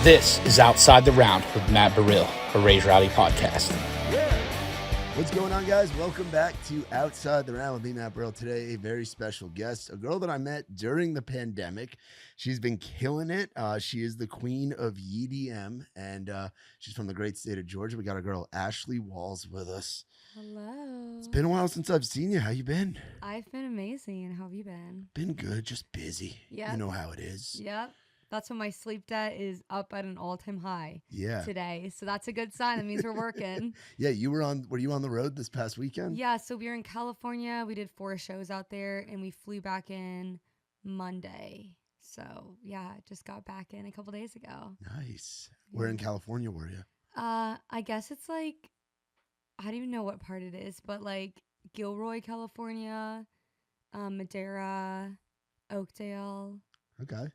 This is Outside the Round with Matt Burrill, a Raise Rowdy podcast. What's going on, guys? Welcome back to Outside the Round with me, Matt Burrill. Today, a very special guest, a girl that I met during the pandemic. She's been killing it. She is the queen of EDM, and she's from the great state of Georgia. We got our girl, Ashley Walls, with us. Hello. It's been a while since I've seen you. How you been? I've been amazing. How have you been? Been good, just busy. Yeah. You know how it is. Yep. That's when my sleep debt is up at an all-time high today. So that's a good sign. That means we're working. Yeah, were you on the road this past weekend? Yeah, so we were in California. We did 4 shows out there, and we flew back in Monday. So, yeah, just got back in a couple days ago. Nice. Where in California were you? I guess it's like, I don't even know what part it is, but like Gilroy, California, Madera, Oakdale. Okay.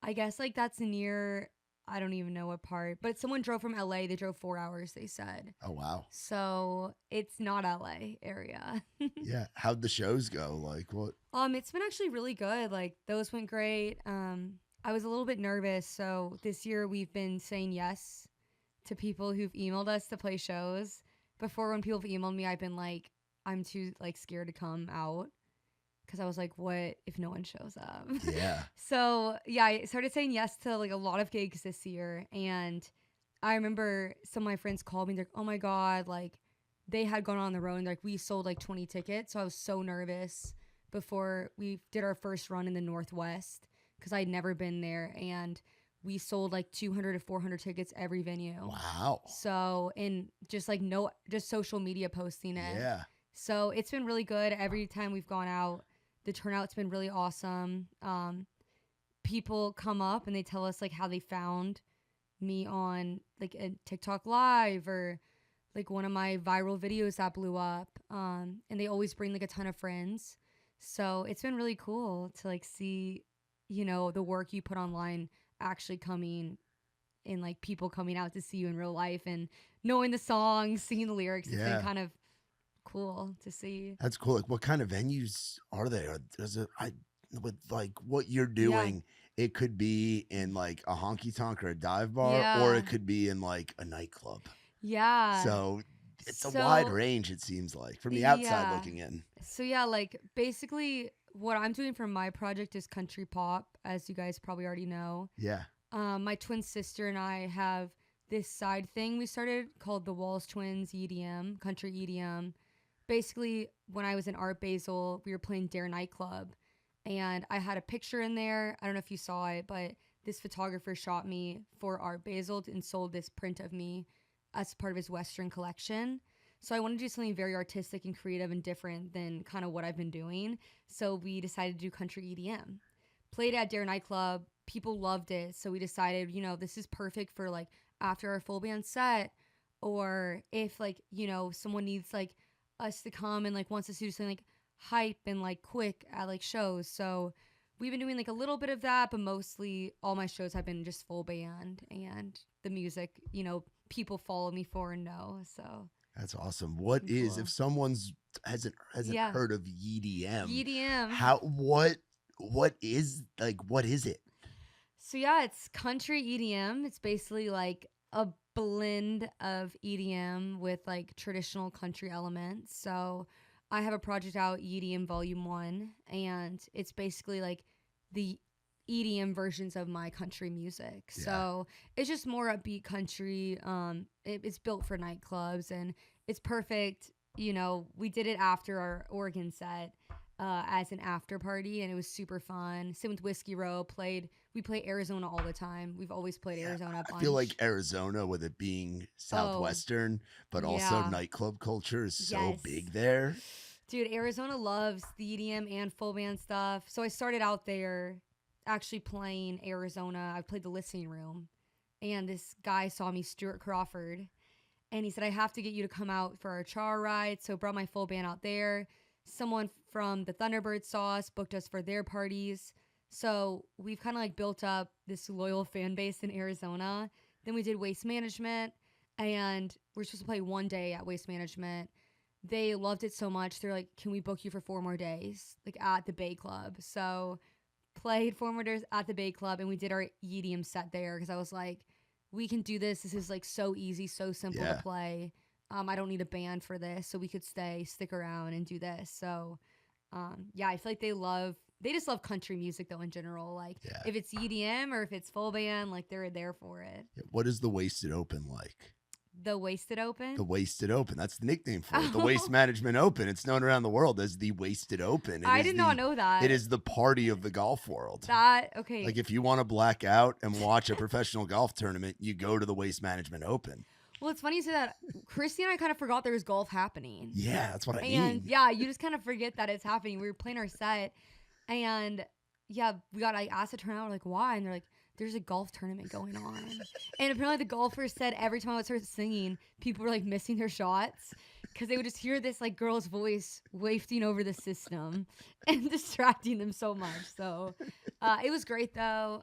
I guess like that's near, I don't even know what part, but someone drove from LA. They drove 4 hours, they said. Oh, wow. So it's not LA area. Yeah. How'd the shows go? Like what? It's been actually really good. Like those went great. I was a little bit nervous. So this year we've been saying yes to people who've emailed us to play shows. Before, when people have emailed me, I've been like, I'm too like scared to come out. Because I was like, what if no one shows up? Yeah. So, yeah, I started saying yes to, like, a lot of gigs this year. And I remember some of my friends called me. They're like, oh, my God. Like, they had gone on the road. And, like, we sold, like, 20 tickets. So I was so nervous before we did our first run in the Northwest. Because I'd never been there. And we sold, like, 200 to 400 tickets every venue. Wow. So, and just, like, just social media posting it. Yeah. So it's been really good. Every time we've gone out, the turnout's been really awesome. People come up and they tell us like how they found me on like a TikTok live or like one of my viral videos that blew up. And they always bring like a ton of friends. So it's been really cool to like see, you know, the work you put online actually coming and like people coming out to see you in real life and knowing the songs, singing the lyrics. It's been kind of cool to see. That's cool. Like, what kind of venues are they? With like what you're doing, it could be in like a honky tonk or a dive bar, or it could be in like a nightclub. Yeah. So it's a wide range, it seems like, from the outside looking in. So yeah, like basically what I'm doing for my project is country pop, as you guys probably already know. Yeah. My twin sister and I have this side thing we started called the Walls Twins EDM, country EDM. Basically, when I was in Art Basel, we were playing Dare nightclub, and I had a picture in there. I don't know if you saw it, but this photographer shot me for Art Basel and sold this print of me as part of his Western collection. So I wanted to do something very artistic and creative and different than kind of what I've been doing. So we decided to do country EDM. Played at Dare nightclub. People loved it. So we decided, you know, this is perfect for like after our full band set, or if like, you know, someone needs like us to come and like wants us to do something like hype and like quick at like shows. So we've been doing like a little bit of that, but mostly all my shows have been just full band, and the music, you know, people follow me for and know. So that's awesome. What is if someone's hasn't heard of EDM? What is it? So yeah, it's country EDM. It's basically like a blend of EDM with like traditional country elements. So I have a project out, EDM Volume 1, and it's basically like the EDM versions of my country music. Yeah. So it's just more upbeat country. It's built for nightclubs, and it's perfect. You know, we did it after our Oregon set as an after party, and it was super fun. Same with Whiskey Row. We play Arizona all the time. We've always played Arizona a bunch. I feel like Arizona, with it being Southwestern, but also nightclub culture is so big there. Dude, Arizona loves the EDM and full band stuff. So I started out there actually playing Arizona. I played the listening room, and this guy saw me, Stuart Crawford, and he said, I have to get you to come out for our char ride. So brought my full band out there. Someone from the Thunderbird saw us, booked us for their parties. So we've kind of like built up this loyal fan base in Arizona. Then we did Waste Management, and we're supposed to play one day at Waste Management. They loved it so much. They're like, can we book you for 4 more days, like at the Bay Club? So played 4 more days at the Bay Club, and we did our EDM set there because I was like, we can do this. This is like so easy, so simple Yeah. to play. I don't need a band for this, so we could stick around and do this. So, yeah, I feel like they just love country music though in general. Like Yeah. if it's EDM or if it's full band, like they're there for it. What is the Wasted Open like? The Wasted Open. The Wasted Open. That's the nickname for it. The Oh. Waste Management Open. It's known around the world as the Wasted Open. I did not know that. It is the party of the golf world. Okay. Like if you want to black out and watch a professional golf tournament, you go to the Waste Management Open. Well, it's funny you say that. Christy and I kind of forgot there was golf happening. Yeah, that's what I And mean. yeah, you just kind of forget that it's happening. We were playing our set, and yeah, we got like asked to turn out. We're like, why? And they're like, there's a golf tournament going on. And apparently the golfers said every time I would start singing, people were like missing their shots because they would just hear this like girl's voice wafting over the system and distracting them so much. So it was great though.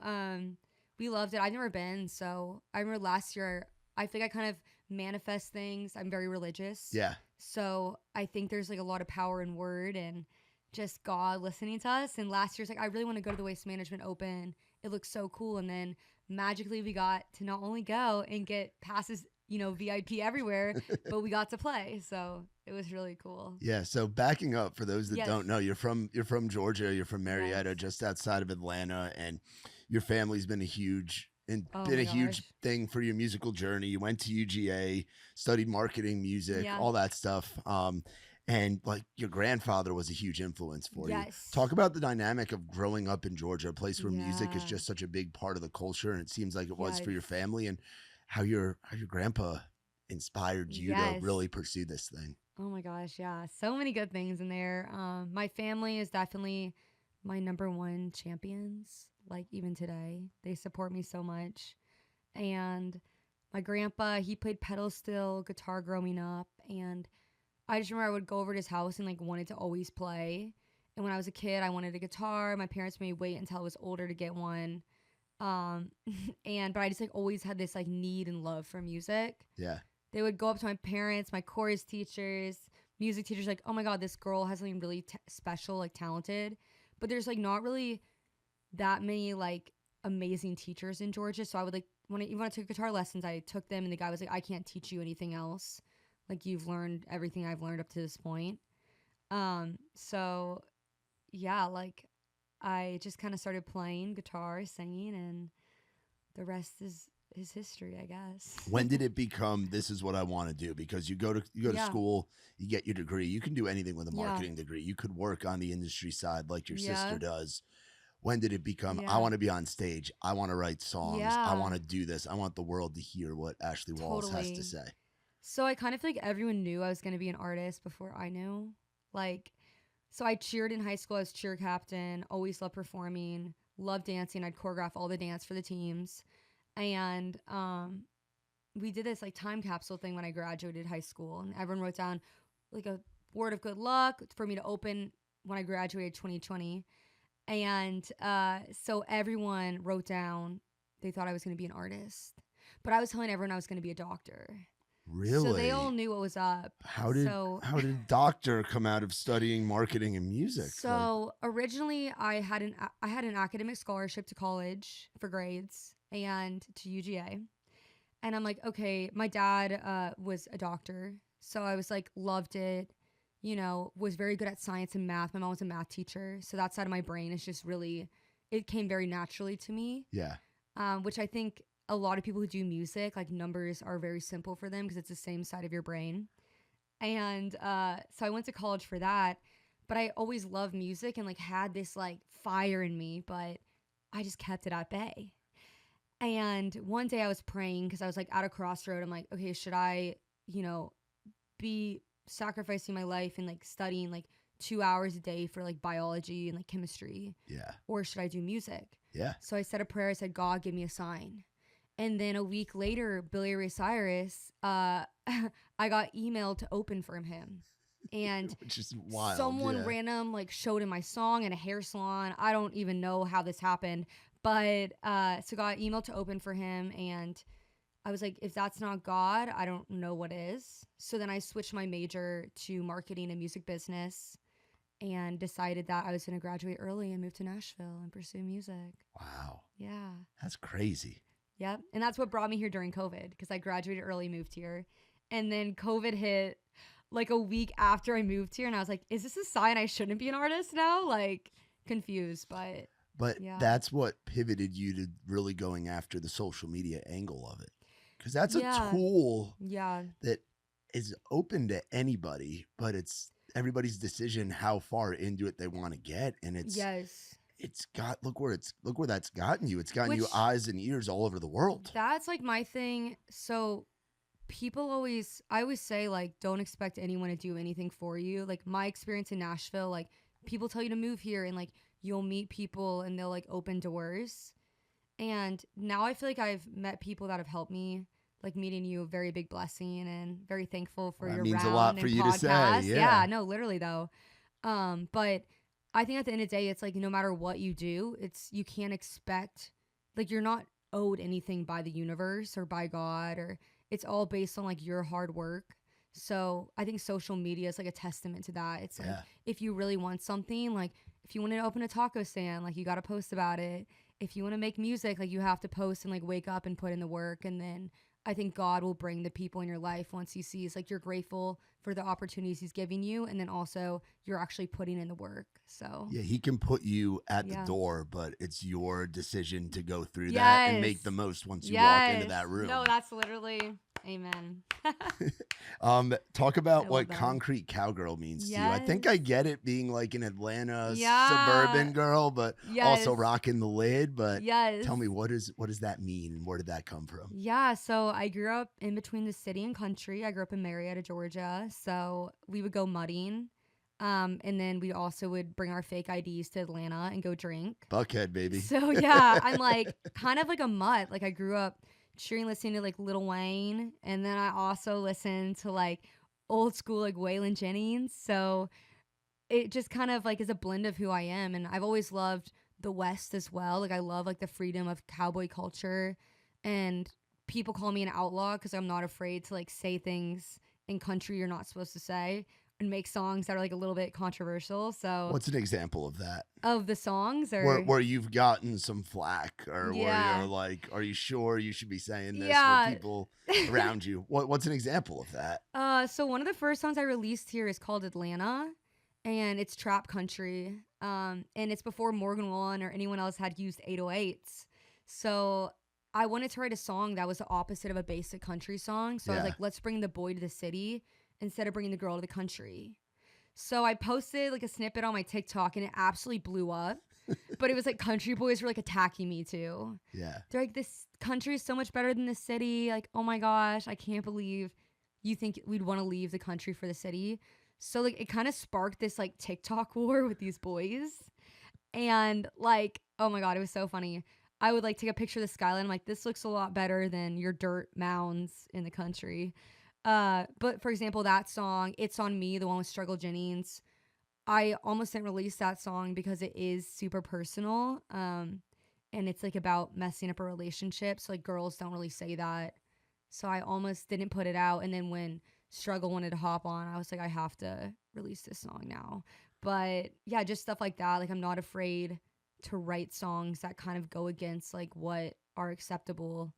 We loved it. I've never been, so I remember last year. I think I kind of manifest things. I'm very religious. Yeah. So I think there's like a lot of power in word and just God listening to us. And last year's like, I really want to go to the Waste Management Open. It looks so cool. And then magically we got to not only go and get passes, VIP everywhere, but we got to play. So it was really cool. Yeah. So backing up for those that Yes. don't know, you're from Georgia, you're from Marietta, Yes. just outside of Atlanta, and your family's been a huge Oh been my a huge gosh. thing for your musical journey. You went to UGA, studied marketing, music, Yeah. all that stuff. And like your grandfather was a huge influence for you. Yes. Talk about the dynamic of growing up in Georgia, a place where music is Yeah. just such a big part of the culture, and it seems like it was Yeah, for your family, and how your grandpa inspired you to Yes. really pursue this thing. Oh my gosh, yeah. So many good things in there. My family is definitely my number one champions. Like even today, they support me so much. And my grandpa, he played pedal steel guitar growing up, and I just remember I would go over to his house and like wanted to always play. And when I was a kid, I wanted a guitar. My parents made me wait until I was older to get one. But I just like always had this like need and love for music. Yeah. They would go up to my parents, my chorus teachers, music teachers, like, oh my God, this girl has something really special, like talented. But there's like not really that many like amazing teachers in Georgia. So I would like, when I took guitar lessons, I took them and the guy was like, I can't teach you anything else. Like you've learned everything I've learned up to this point. So yeah, like I just kind of started playing guitar, singing, and the rest is history, I guess. When did it become this is what I want to do? Because you go to Yeah. school, you get your degree. You can do anything with a Yeah. marketing degree. You could work on the industry side like your Yeah. sister does. When did it become I Yeah. want to be on stage? I want to write songs. I Yeah. want to do this. I want the world to hear what Ashley Walls has to Totally. say. So I kind of feel like everyone knew I was going to be an artist before I knew. Like, so I cheered in high school. I was cheer captain, always loved performing, loved dancing. I'd choreograph all the dance for the teams. And we did this like time capsule thing when I graduated high school. And everyone wrote down like a word of good luck for me to open when I graduated 2020. And so everyone wrote down they thought I was going to be an artist. But I was telling everyone I was going to be a doctor. Really? So they all knew what was up. How did doctor come out of studying marketing and music? So originally I had an academic scholarship to college for grades and to UGA. And I'm like, okay, my dad was a doctor. So I was like, loved it, was very good at science and math. My mom was a math teacher. So that side of my brain is just really, it came very naturally to me. Yeah. Which I think a lot of people who do music, like numbers are very simple for them because it's the same side of your brain. And so I went to college for that, but I always loved music and like had this like fire in me, but I just kept it at bay. And one day I was praying because I was like at a crossroad. I'm like, okay, should I, be sacrificing my life and like studying like 2 hours a day for like biology and like chemistry? Yeah. Or should I do music? Yeah. So I said a prayer. I said, God, give me a sign. And then a week later, Billy Ray Cyrus, I got emailed to open for him. And Which is wild. someone yeah. random like showed in my song in a hair salon. I don't even know how this happened. But so got emailed to open for him. And I was like, if that's not God, I don't know what is. So then I switched my major to marketing and music business and decided that I was going to graduate early and move to Nashville and pursue music. Wow. Yeah. That's crazy. Yep. And that's what brought me here during COVID because I graduated early, moved here. And then COVID hit like a week after I moved here. And I was like, is this a sign I shouldn't be an artist now? Like, confused. But Yeah. that's what pivoted you to really going after the social media angle of it. Because that's a Yeah. tool Yeah. that is open to anybody, but it's everybody's decision how far into it they want to get. And Yes. it's got look where that's gotten you. It's gotten you Which- eyes and ears all over the world. That's like my thing. So I always say, like, don't expect anyone to do anything for you. Like, my experience in Nashville, like, people tell you to move here and, like, you'll meet people and they'll, like, open doors. And now I feel like I've met people that have helped me. Like, meeting you, a very big blessing and very thankful for That your means a round lot for and you to say, podcast. yeah. No, literally, though. But I think at the end of the day, it's like no matter what you do, you can't expect, like, you're not owed anything by the universe or by God, or it's all based on like your hard work. So I think social media is like a testament to that. It's like, Yeah. if you really want something, like if you want to open a taco stand, like you got to post about it. If you want to make music, like you have to post and like wake up and put in the work. And then I think God will bring the people in your life once he sees like you're grateful for the opportunities he's giving you. And then also you're actually putting in the work. So Yeah, he can put you at the Yeah. door, but it's your decision to go through that and make Yes. the most once you walk into Yes. that room. No, that's literally amen. Talk about I what love that. concrete cowgirl means to you. I think Yes. I get it being like an Atlanta Yeah. suburban girl, but also Yes. rocking the lid. But Yes. tell me, what does that mean and where did that come from? Yeah, so I grew up in between the city and country. I grew up in Marietta, Georgia. So we would go mudding. And then we also would bring our fake IDs to Atlanta and go drink. Buckhead, baby. So yeah, I'm like kind of like a mutt. Like I grew up cheering, listening to like Lil Wayne, and then I also listened to like old school like Waylon Jennings. So it just kind of like is a blend of who I am, and I've always loved the West as well. Like I love like the freedom of cowboy culture, and people call me an outlaw because I'm not afraid to like say things in country you're not supposed to say and make songs that are like a little bit controversial. So What's an example of that? of the songs or Where you've gotten some flack or where Yeah. you're like, are you sure you should be saying this Yeah. for people around you? What's an example of that? So one of the first songs I released here is called Atlanta, and it's trap country. And it's before Morgan Wallen or anyone else had used 808s. So I wanted to write a song that was the opposite of a basic country song. So I was Yeah. like, let's bring the boy to the city instead of bringing the girl to the country. So I posted like a snippet on my TikTok and it absolutely blew up. But it was like country boys were like attacking me too. Yeah. They're like, this country is so much better than the city. Like, oh my gosh, I can't believe you think we'd want to leave the country for the city. So like it kind of sparked this like TikTok war with these boys. And like, oh my God, it was so funny. I would like take a picture of the skyline. I'm like, this looks a lot better than your dirt mounds in the country. But for example, that song, It's On Me, the one with Struggle Jennings, I almost didn't release that song because it is super personal. And it's like about messing up a relationship. So like girls don't really say that. So I almost didn't put it out. And then when Struggle wanted to hop on, I was like, I have to release this song now. But yeah, just stuff like that. Like I'm not afraid to write songs that kind of go against like what are acceptable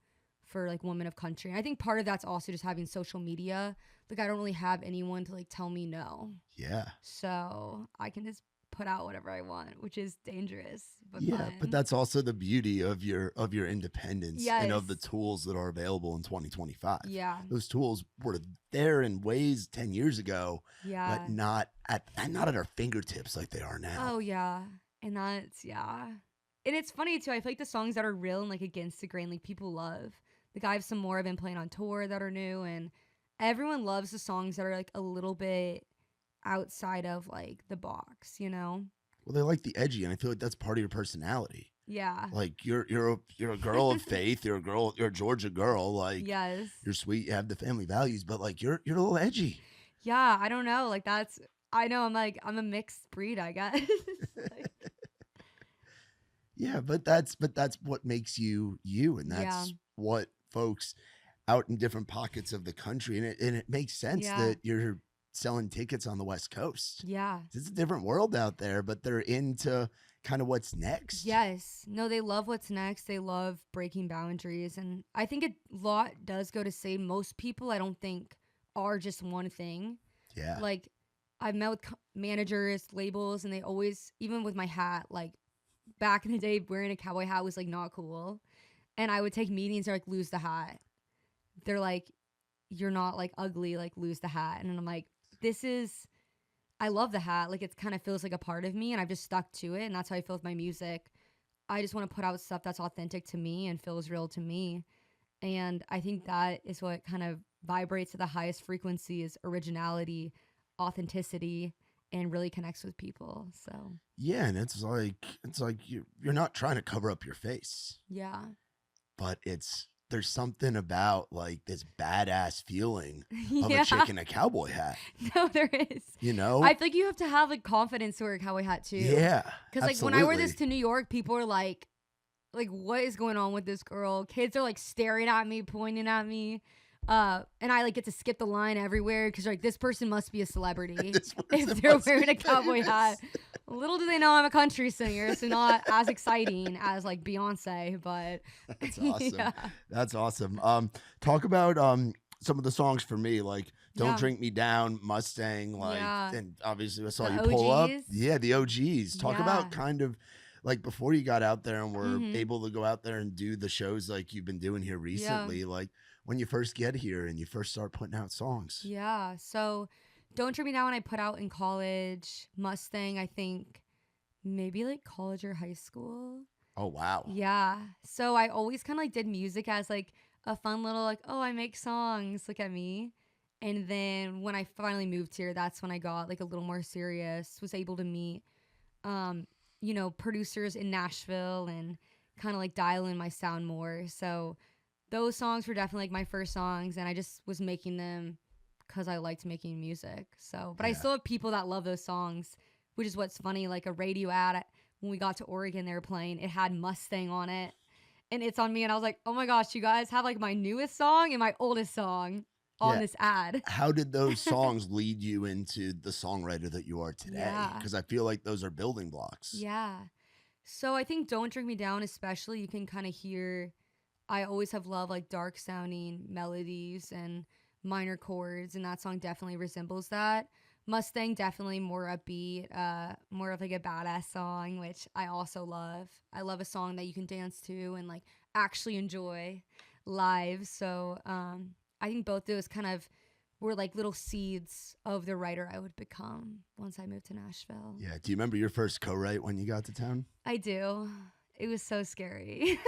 for like women of country. And I think part of that's also just having social media. Like I don't really have anyone to like tell me no. Yeah. So I can just put out whatever I want, which is dangerous. But Yeah, fun. but that's also the beauty of your independence and of the Yes. tools that are available in 2025. Yeah. Those tools were there in ways 10 years ago, Yeah. but not at our fingertips like they are now. Oh yeah. And that's And it's funny too. I feel like the songs that are real and like against the grain, like people love. Like I have some more I've been playing on tour that are new, and everyone loves the songs that are like a little bit outside of like the box, you know? Well, they like the edgy, and I feel like that's part of your personality. Yeah. Like you're a girl of faith. You're a Georgia girl. Like Yes. you're sweet. You have the family values, but like you're a little edgy. Yeah. I don't know. Like I know I'm a mixed breed, I guess. Like, Yeah, but that's what makes you you, and that's Yeah. what folks out in different pockets of the country, and it makes sense Yeah. that you're selling tickets on the West Coast. yeah. It's a different world out there, but they're into kind of what's next. Yes. No, they love what's next. They love breaking boundaries. And I think a lot does go to say most people, I don't think, are just one thing. Yeah. Like, I've met with managers, labels, and they always, even with my hat, like, back in the day, wearing a cowboy hat was, like, not cool. And I would take meetings, they're like, lose the hat. They're like, you're not, like, ugly, like, lose the hat. And I'm like, I love the hat. Like, it kind of feels like a part of me, and I've just stuck to it, and that's how I feel with my music. I just want to put out stuff that's authentic to me and feels real to me. And I think that is what kind of vibrates at the highest frequency is originality, authenticity, and really connects with people. So Yeah, and it's like you're not trying to cover up your face, yeah. but there's something about like this badass feeling of Yeah. a chick in a cowboy hat. No, there is. You know? I feel like you have to have like confidence to wear a cowboy hat too. Yeah. Because like when I wear this to New York, people are like, what is going on with this girl? Kids are like staring at me, pointing at me. And I like get to skip the line everywhere because like this person must be a celebrity if they're wearing a cowboy hat. Little do they know I'm a country singer, so not as exciting as like Beyonce, but That's awesome. Yeah. That's awesome. Talk about some of the songs for me, like Don't Yeah. Drink Me Down, Mustang, like, Yeah. and obviously I saw The you pull up. OGs? Yeah, the OGs. Talk about Yeah. kind of like before you got out there and were Mhm. able to go out there and do the shows like you've been doing here recently, like when you first get here and you first start putting out songs. Yeah. So Don't Drink Me Down I put out in college. Mustang, I think maybe like college or high school. Oh, wow. Yeah. So I always kind of like did music as like a fun little like, oh, I make songs, look at me. And then when I finally moved here, that's when I got like a little more serious, was able to meet producers in Nashville and kind of like dial in my sound more. So those songs were definitely like my first songs, and I just was making them because I liked making music. So, but I still have people that love those songs, which is what's funny. Like a radio ad when we got to Oregon, they were playing, it had Mustang on it, and it's on me, and I was like, oh my gosh, you guys have like my newest song and my oldest song on this ad. How did those songs lead you into the songwriter that you are today? Yeah. Because I feel like those are building blocks. Yeah. So I think Don't Drink Me Down, especially, you can kind of hear, I always have loved like dark sounding melodies and minor chords, and that song definitely resembles that. Mustang, definitely more upbeat, more of like a badass song, which I also love. I love a song that you can dance to and like actually enjoy live. So I think both those kind of were like little seeds of the writer I would become once I moved to Nashville. Yeah. Do you remember your first co-write when you got to town? I do. It was so scary.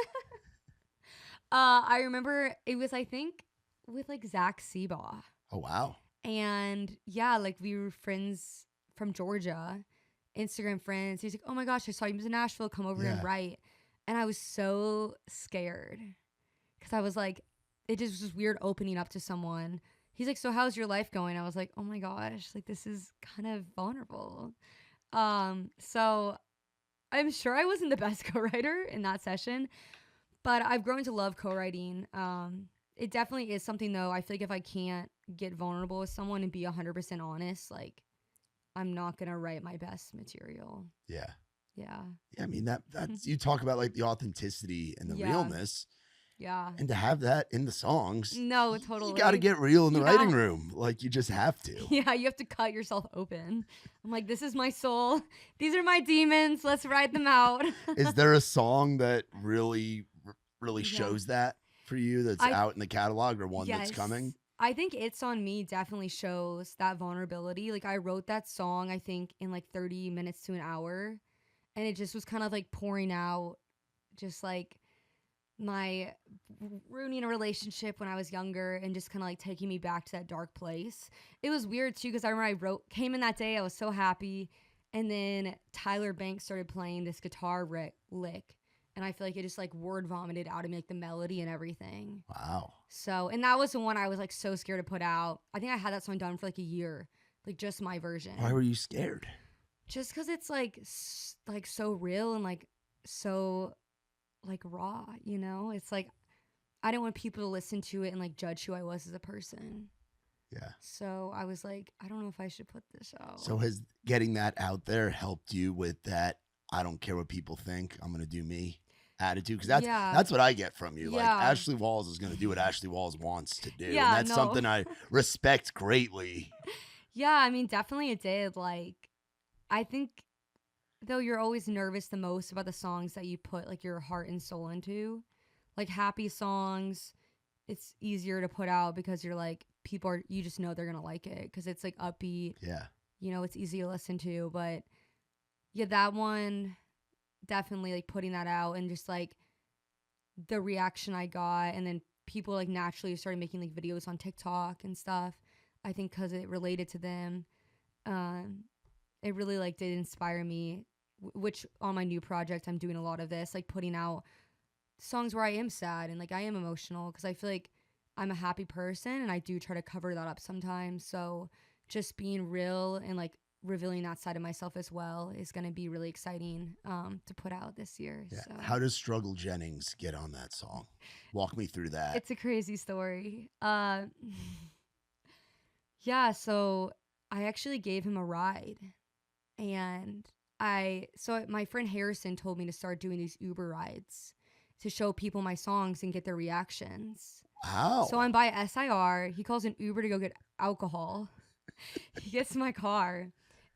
I remember it was, I think, with like Zach Seabaugh. Oh, wow. And yeah, like we were friends from Georgia, Instagram friends. He's like, oh my gosh, I saw you in Nashville. Come over and write. And I was so scared because I was like, it just was weird opening up to someone. He's like, so how's your life going? I was like, oh my gosh, like this is kind of vulnerable. So I'm sure I wasn't the best co-writer in that session, but I've grown to love co-writing. It definitely is something though. I feel like if I can't get vulnerable with someone and be 100% honest, like I'm not going to write my best material. Yeah. Yeah. Yeah. I mean, that's, you talk about like the authenticity and the realness. Yeah. And to have that in the songs. No, totally. You got to get real in the writing room. Like you just have to. Yeah. You have to cut yourself open. I'm like, this is my soul. These are my demons. Let's write them out. Is there a song that really shows that for you that's out in the catalog or one that's coming? I think It's On Me definitely shows that vulnerability. Like I wrote that song, I think in like 30 minutes to an hour. And it just was kind of like pouring out just like my ruining a relationship when I was younger and just kind of like taking me back to that dark place. It was weird too because I remember came in that day, I was so happy, and then Tyler Banks started playing this guitar lick, and I feel like it just like word vomited out of me like the melody and everything. Wow. So, and that was the one I was like so scared to put out. I think I had that song done for like a year, like just my version. Why were you scared? Just because it's like so real and like so like raw, you know? It's like I didn't want people to listen to it and like judge who I was as a person. Yeah. So I was like, I don't know if I should put this out. So has getting that out there helped you with that I don't care what people think. I'm gonna do me attitude, because Yeah. that's what I get from you. Like, Yeah. Ashley Walls is gonna do what Ashley Walls wants to do, and Yeah, that's no. something I respect greatly. Yeah, I mean, definitely it did. Like, I think though you're always nervous the most about the songs that you put like your heart and soul into. Like happy songs, it's easier to put out because you're like you just know they're gonna like it because it's like upbeat. Yeah. You know, it's easy to listen to. But yeah, that one definitely like putting that out and just like the reaction I got, and then people like naturally started making like videos on TikTok and stuff. I think because it related to them. It really like did inspire me, which on my new project I'm doing a lot of this, like putting out songs where I am sad and like I am emotional because I feel like I'm a happy person and I do try to cover that up sometimes. So just being real and like revealing that side of myself as well is going to be really exciting to put out this year. Yeah. So How does Struggle Jennings get on that song? Walk me through that. it's a crazy story. Yeah, so I actually gave him a ride. And my friend Harrison told me to start doing these Uber rides to show people my songs and get their reactions. Wow. So I'm by SIR. He calls an Uber to go get alcohol. He gets in my car.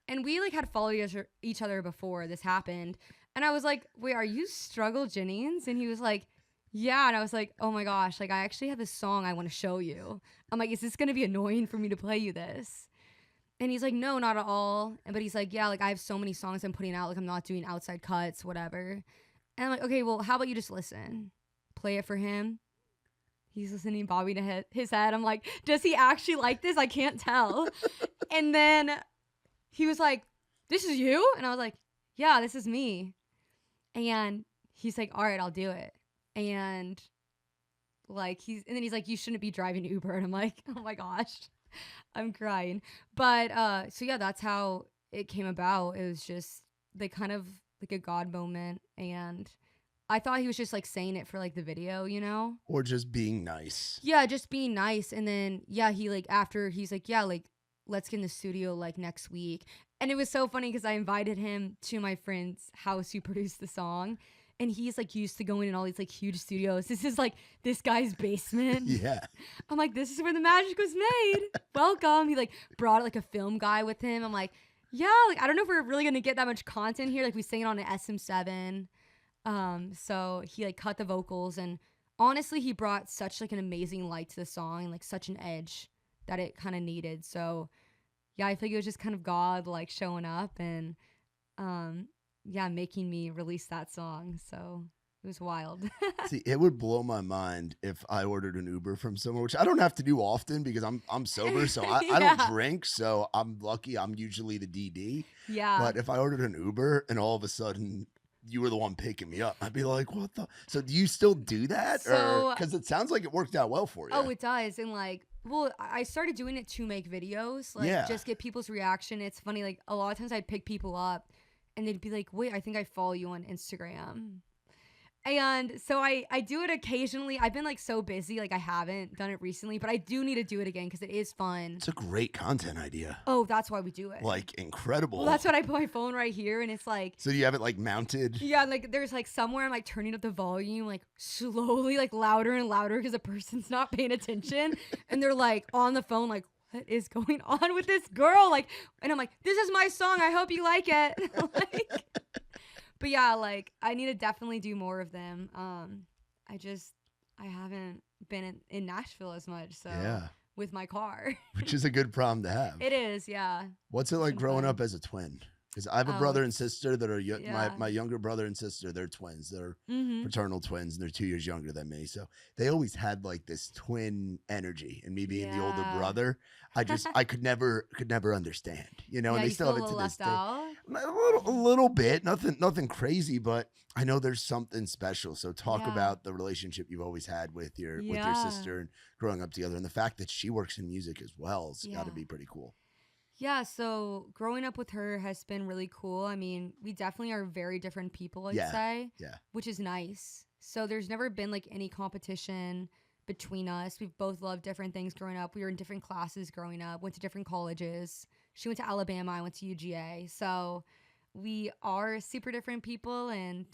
And we like had followed each other before this happened. And I was like, wait, are you Struggle Jennings? And he was like, yeah. And I was like, oh my gosh, like I actually have this song I want to show you. I'm like, is this going to be annoying for me to play you this? And he's like, no, not at all. But he's like, yeah, like I have so many songs I'm putting out. Like I'm not doing outside cuts, whatever. And I'm like, okay, well, how about you just listen? Play it for him. He's listening, bobbing his head. I'm like, does he actually like this? I can't tell. And then he was like, this is you? And I was like, yeah, this is me. And he's like, all right, I'll do it. And like then he's like, you shouldn't be driving Uber. And I'm like, oh my gosh. I'm crying. But so yeah, that's how it came about. It was just like kind of like a God moment, and I thought he was just like saying it for like the video, you know? Or just being nice. Yeah, just being nice. And then yeah, he like after he's like, yeah, like let's get in the studio like next week. And it was so funny because I invited him to my friend's house who produced the song. And he's like used to going in all these like huge studios. This is like this guy's basement. Yeah. I'm like, this is where the magic was made. Welcome. He like brought like a film guy with him. I'm like, yeah, like I don't know if we're really gonna get that much content here. Like we sang it on an SM7. So he like cut the vocals, and honestly he brought such like an amazing light to the song and like such an edge that it kind of needed. So yeah, I think it was just kind of God like showing up and yeah, making me release that song. So it was wild. See, it would blow my mind if I ordered an Uber from somewhere, which I don't have to do often because I'm sober, so I Yeah. don't drink. So I'm lucky. I'm usually the DD. Yeah. But if I ordered an Uber and all of a sudden you were the one picking me up, I'd be like, what the? So do you still do that? So- Because it sounds like it worked out well for you. Oh, it does. And like, well, I started doing it to make videos, like Yeah. just get people's reaction. It's funny, like a lot of times I'd pick people up and they'd be like, wait, I think I follow you on Instagram. And so I do it occasionally. I've been like so busy, like I haven't done it recently, but I do need to do it again because it is fun. It's a great content idea. Oh, that's why we do it. Like incredible. Well, that's what I put my phone right here, and it's like, So do you have it like mounted? yeah, like there's like somewhere I'm like turning up the volume like slowly, like louder and louder because the person's not paying attention, and they're like on the phone, like, what is going on with this girl? Like, and I'm like, this is my song. I hope you like it. Like, but yeah, like I need to definitely do more of them. I haven't been in Nashville as much, so Yeah. with my car. Which is a good problem to have. It is, yeah. What's it like been growing fun. up as a twin? Because I have a Oh, brother and sister that are yeah. my younger brother and sister. They're twins. They're Mm-hmm. fraternal twins, and they're 2 years younger than me. So they always had like this twin energy. And me being the older Yeah. brother, I could never understand. You know, Yeah, and they you still feel have a it to little this left day. out. A little bit, nothing crazy, but I know there's something special. So talk Yeah. about the relationship you've always had with your Yeah. sister and growing up together, and the fact that she works in music as well. It's got to Yeah. be pretty cool. Yeah, so growing up with her has been really cool. I mean, we definitely are very different people, I'd Yeah, say. yeah. Which is nice. So there's never been like any competition between us. We've both loved different things growing up. We were in different classes growing up, went to different colleges. She went to Alabama, I went to UGA. So we are super different people, and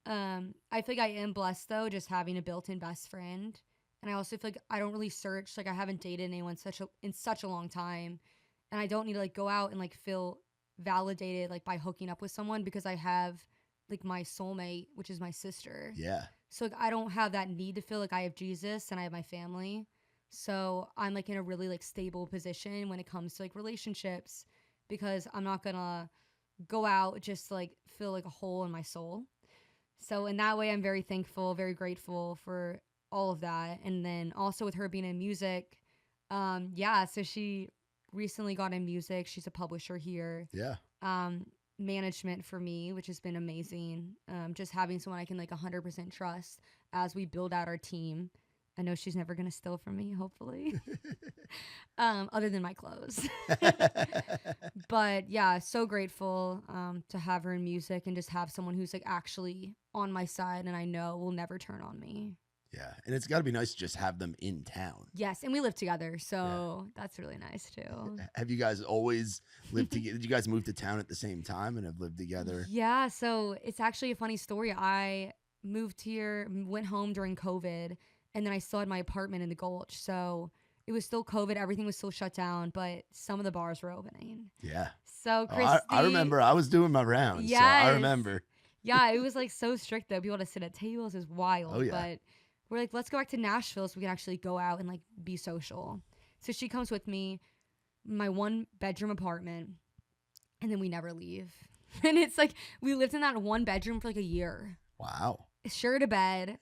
I feel like I am blessed though, just having a built-in best friend. And I also feel like I don't really search, like I haven't dated anyone in such a long time, and I don't need to like go out and like feel validated like by hooking up with someone because I have like my soulmate, which is my sister. Yeah. So like I don't have that need to feel like I have Jesus and I have my family. So I'm like in a really like stable position when it comes to like relationships, because I'm not gonna go out just to, like feel like a hole in my soul. So in that way I'm very thankful, very grateful for all of that. And then also with her being in music, yeah, so she recently got in music. She's a publisher here. Yeah. Management for me, which has been amazing. Just having someone I can like 100% trust as we build out our team. I know she's never gonna steal from me, hopefully. Other than my clothes. But yeah, so grateful to have her in music and just have someone who's like actually on my side and I know will never turn on me. Yeah. And it's got to be nice to just have them in town. Yes, and we live together, so that's really nice too. Have you guys always lived together? Did you guys move to town at the same time and have lived together? Yeah, so it's actually a funny story. I moved here, went home during COVID, and then I still had my apartment in the Gulch. So it was still COVID, everything was still shut down, but some of the bars were opening. Yeah. So Oh, Christy, I remember I was doing my rounds. So I Yes. remember. Yeah, it was like so strict though. People had to sit at tables, is wild. Oh, yeah. But we're like, let's go back to Nashville so we can actually go out and like be social. So she comes with me, my 1-bedroom apartment, and then we never leave. And it's like we lived in that 1 bedroom for like a year. Wow. Share to bed.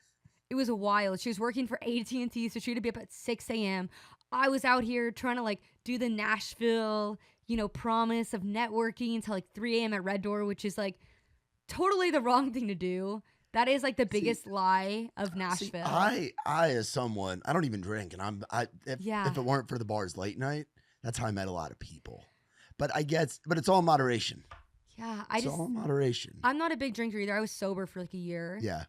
It was wild. She was working for AT&T, so she had to be up at 6 a.m. I was out here trying to like do the Nashville, promise of networking until like 3 a.m. at Red Door, which is like totally the wrong thing to do. That is like the biggest lie of Nashville. I as someone, I don't even drink, and if it weren't for the bars late night, that's how I met a lot of people. But it's all moderation. Yeah, It's all moderation. I'm not a big drinker either. I was sober for like a year. Yeah.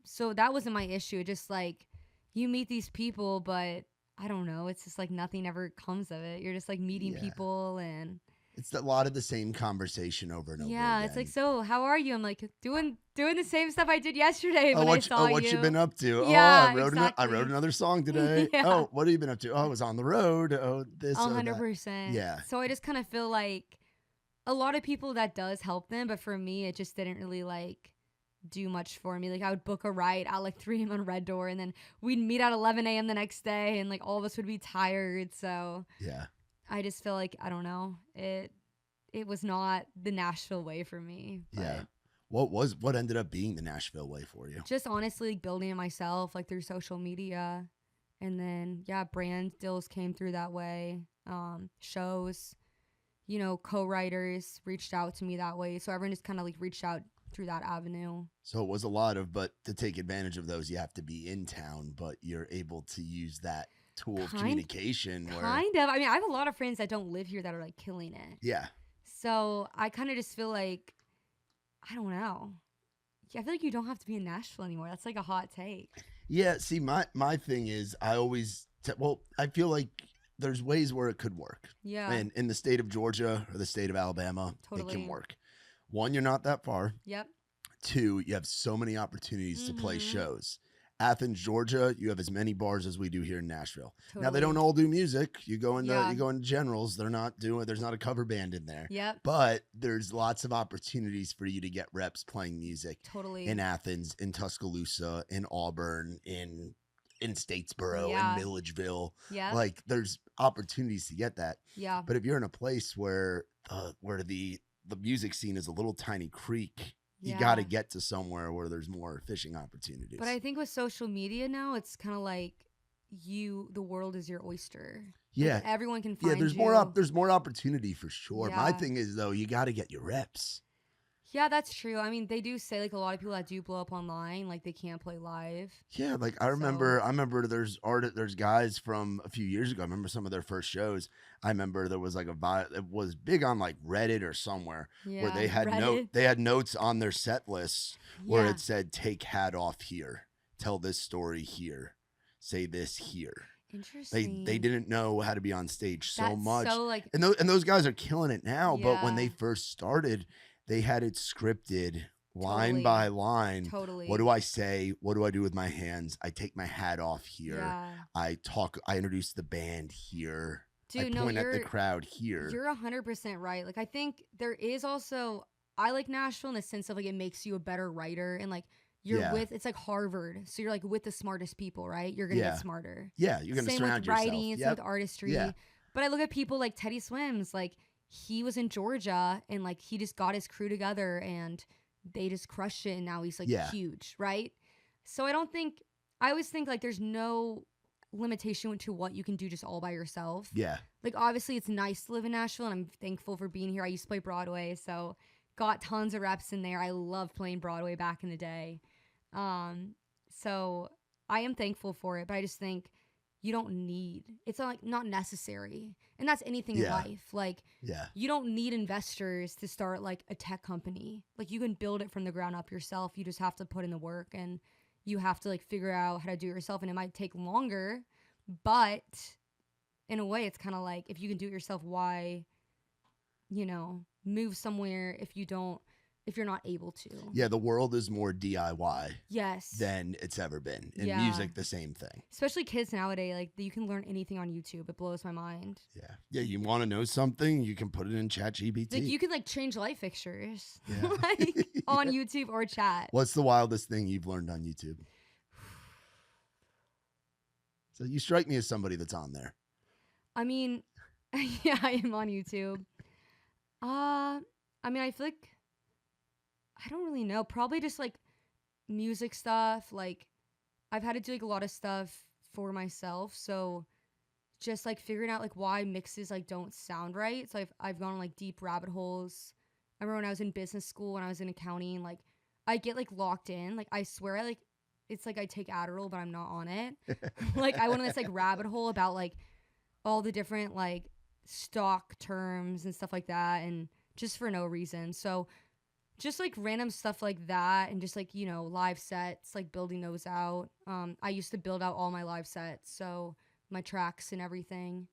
So that wasn't my issue. Just like you meet these people, but I don't know. It's just like nothing ever comes of it. You're just like meeting people, and it's a lot of the same conversation over and over yeah, again. it's like, so how are you? I'm like doing the same stuff I did yesterday when I saw you. What you been up to? Yeah, I wrote another song today. Yeah. Oh, what have you been up to? Oh, I was on the road. Oh, this. 100%. Yeah. So I just kind of feel like a lot of people that does help them, but for me, it just didn't really like do much for me. Like I would book a ride at like 3 a.m. on Red Door, and then we'd meet at 11 a.m. the next day, and like all of us would be tired. So yeah, I just feel like, I don't know, it was not the Nashville way for me. Yeah. What ended up being the Nashville way for you? Just honestly building it myself, like through social media, and then brand deals came through that way. Shows, co-writers reached out to me that way, so everyone just kind of like reached out through that avenue. So it was a lot of, but to take advantage of those, you have to be in town, but you're able to use that tool of communication. Kind of. I mean, I have a lot of friends that don't live here that are like killing it. Yeah. So I kind of just feel like, I don't know. I feel like you don't have to be in Nashville anymore. That's like a hot take. Yeah. See, my thing is, I feel like there's ways where it could work. Yeah. And in the state of Georgia or the state of Alabama, Totally. it can work. 1, you're not that far. Yep. 2, you have so many opportunities to play shows. Athens, Georgia, you have as many bars as we do here in Nashville. Totally. Now they don't all do music. You go into Generals, there's not a cover band in there. Yep. But there's lots of opportunities for you to get reps playing music. Totally. In Athens, in Tuscaloosa, in Auburn, in Statesboro, in Milledgeville. Yeah. Like there's opportunities to get that. Yeah. But if you're in a place where the music scene is a little tiny creek, you got to get to somewhere where there's more fishing opportunities. But I think with social media now, it's kind of like the world is your oyster. Yeah. Like everyone can find there's you. there's more opportunity for sure. Yeah. My thing is though, you got to get your reps. Yeah, that's true. I mean, they do say like a lot of people that do blow up online, like they can't play live. Yeah, like I remember there's guys from a few years ago. I remember some of their first shows. I remember there was like it was big on like Reddit or somewhere where they had notes on their set lists where it said, take hat off here, tell this story here, say this here. Interesting. They didn't know how to be on stage so That's much. so, like, and those guys are killing it now, but when Yeah. they first started, they had it scripted line Totally. by line. Totally. What do I say? What do I do with my hands? I take my hat off here. Yeah. I introduce the band here. Dude, I no, point at the crowd here. You're 100% right. Like, I think there is also, I like Nashville in the sense of like it makes you a better writer, and like you're with, it's like Harvard, so you're like with the smartest people, right? You're gonna get smarter. Yeah, you're gonna same surround with yourself. writing, same with artistry. Yeah. But I look at people like Teddy Swims, like he was in Georgia and like he just got his crew together and they just crushed it, and now he's like huge, right? So I always think like there's no limitation to what you can do just all by yourself. Yeah. Like obviously it's nice to live in Nashville and I'm thankful for being here. I used to play Broadway, so got tons of reps in there. I loved playing Broadway back in the day. So I am thankful for it, but I just think you don't need, it's not necessary. And that's anything in life. Like you don't need investors to start like a tech company. Like you can build it from the ground up yourself. You just have to put in the work and you have to like figure out how to do it yourself, and it might take longer, but in a way it's kind of like if you can do it yourself, why, move somewhere if you're not able to. Yeah, the world is more DIY yes than it's ever been. In music, the same thing. Especially kids nowadays, like you can learn anything on YouTube. It blows my mind. Yeah, you want to know something, you can put it in ChatGPT. Like you can like change light fixtures like on YouTube or chat. What's the wildest thing you've learned on YouTube? So you strike me as somebody that's on there. I mean, yeah, I am on YouTube. I mean, I feel like I don't really know. Probably just like music stuff. Like I've had to do like a lot of stuff for myself. So just like figuring out like why mixes like don't sound right. So I've gone on like deep rabbit holes. I remember when I was in business school, when I was in accounting, like I get like locked in. Like I swear it's like I take Adderall, but I'm not on it. Like I went on this like rabbit hole about like all the different like stock terms and stuff like that, and just for no reason. So just like random stuff like that, and just like, live sets, like building those out. I used to build out all my live sets, so my tracks and everything.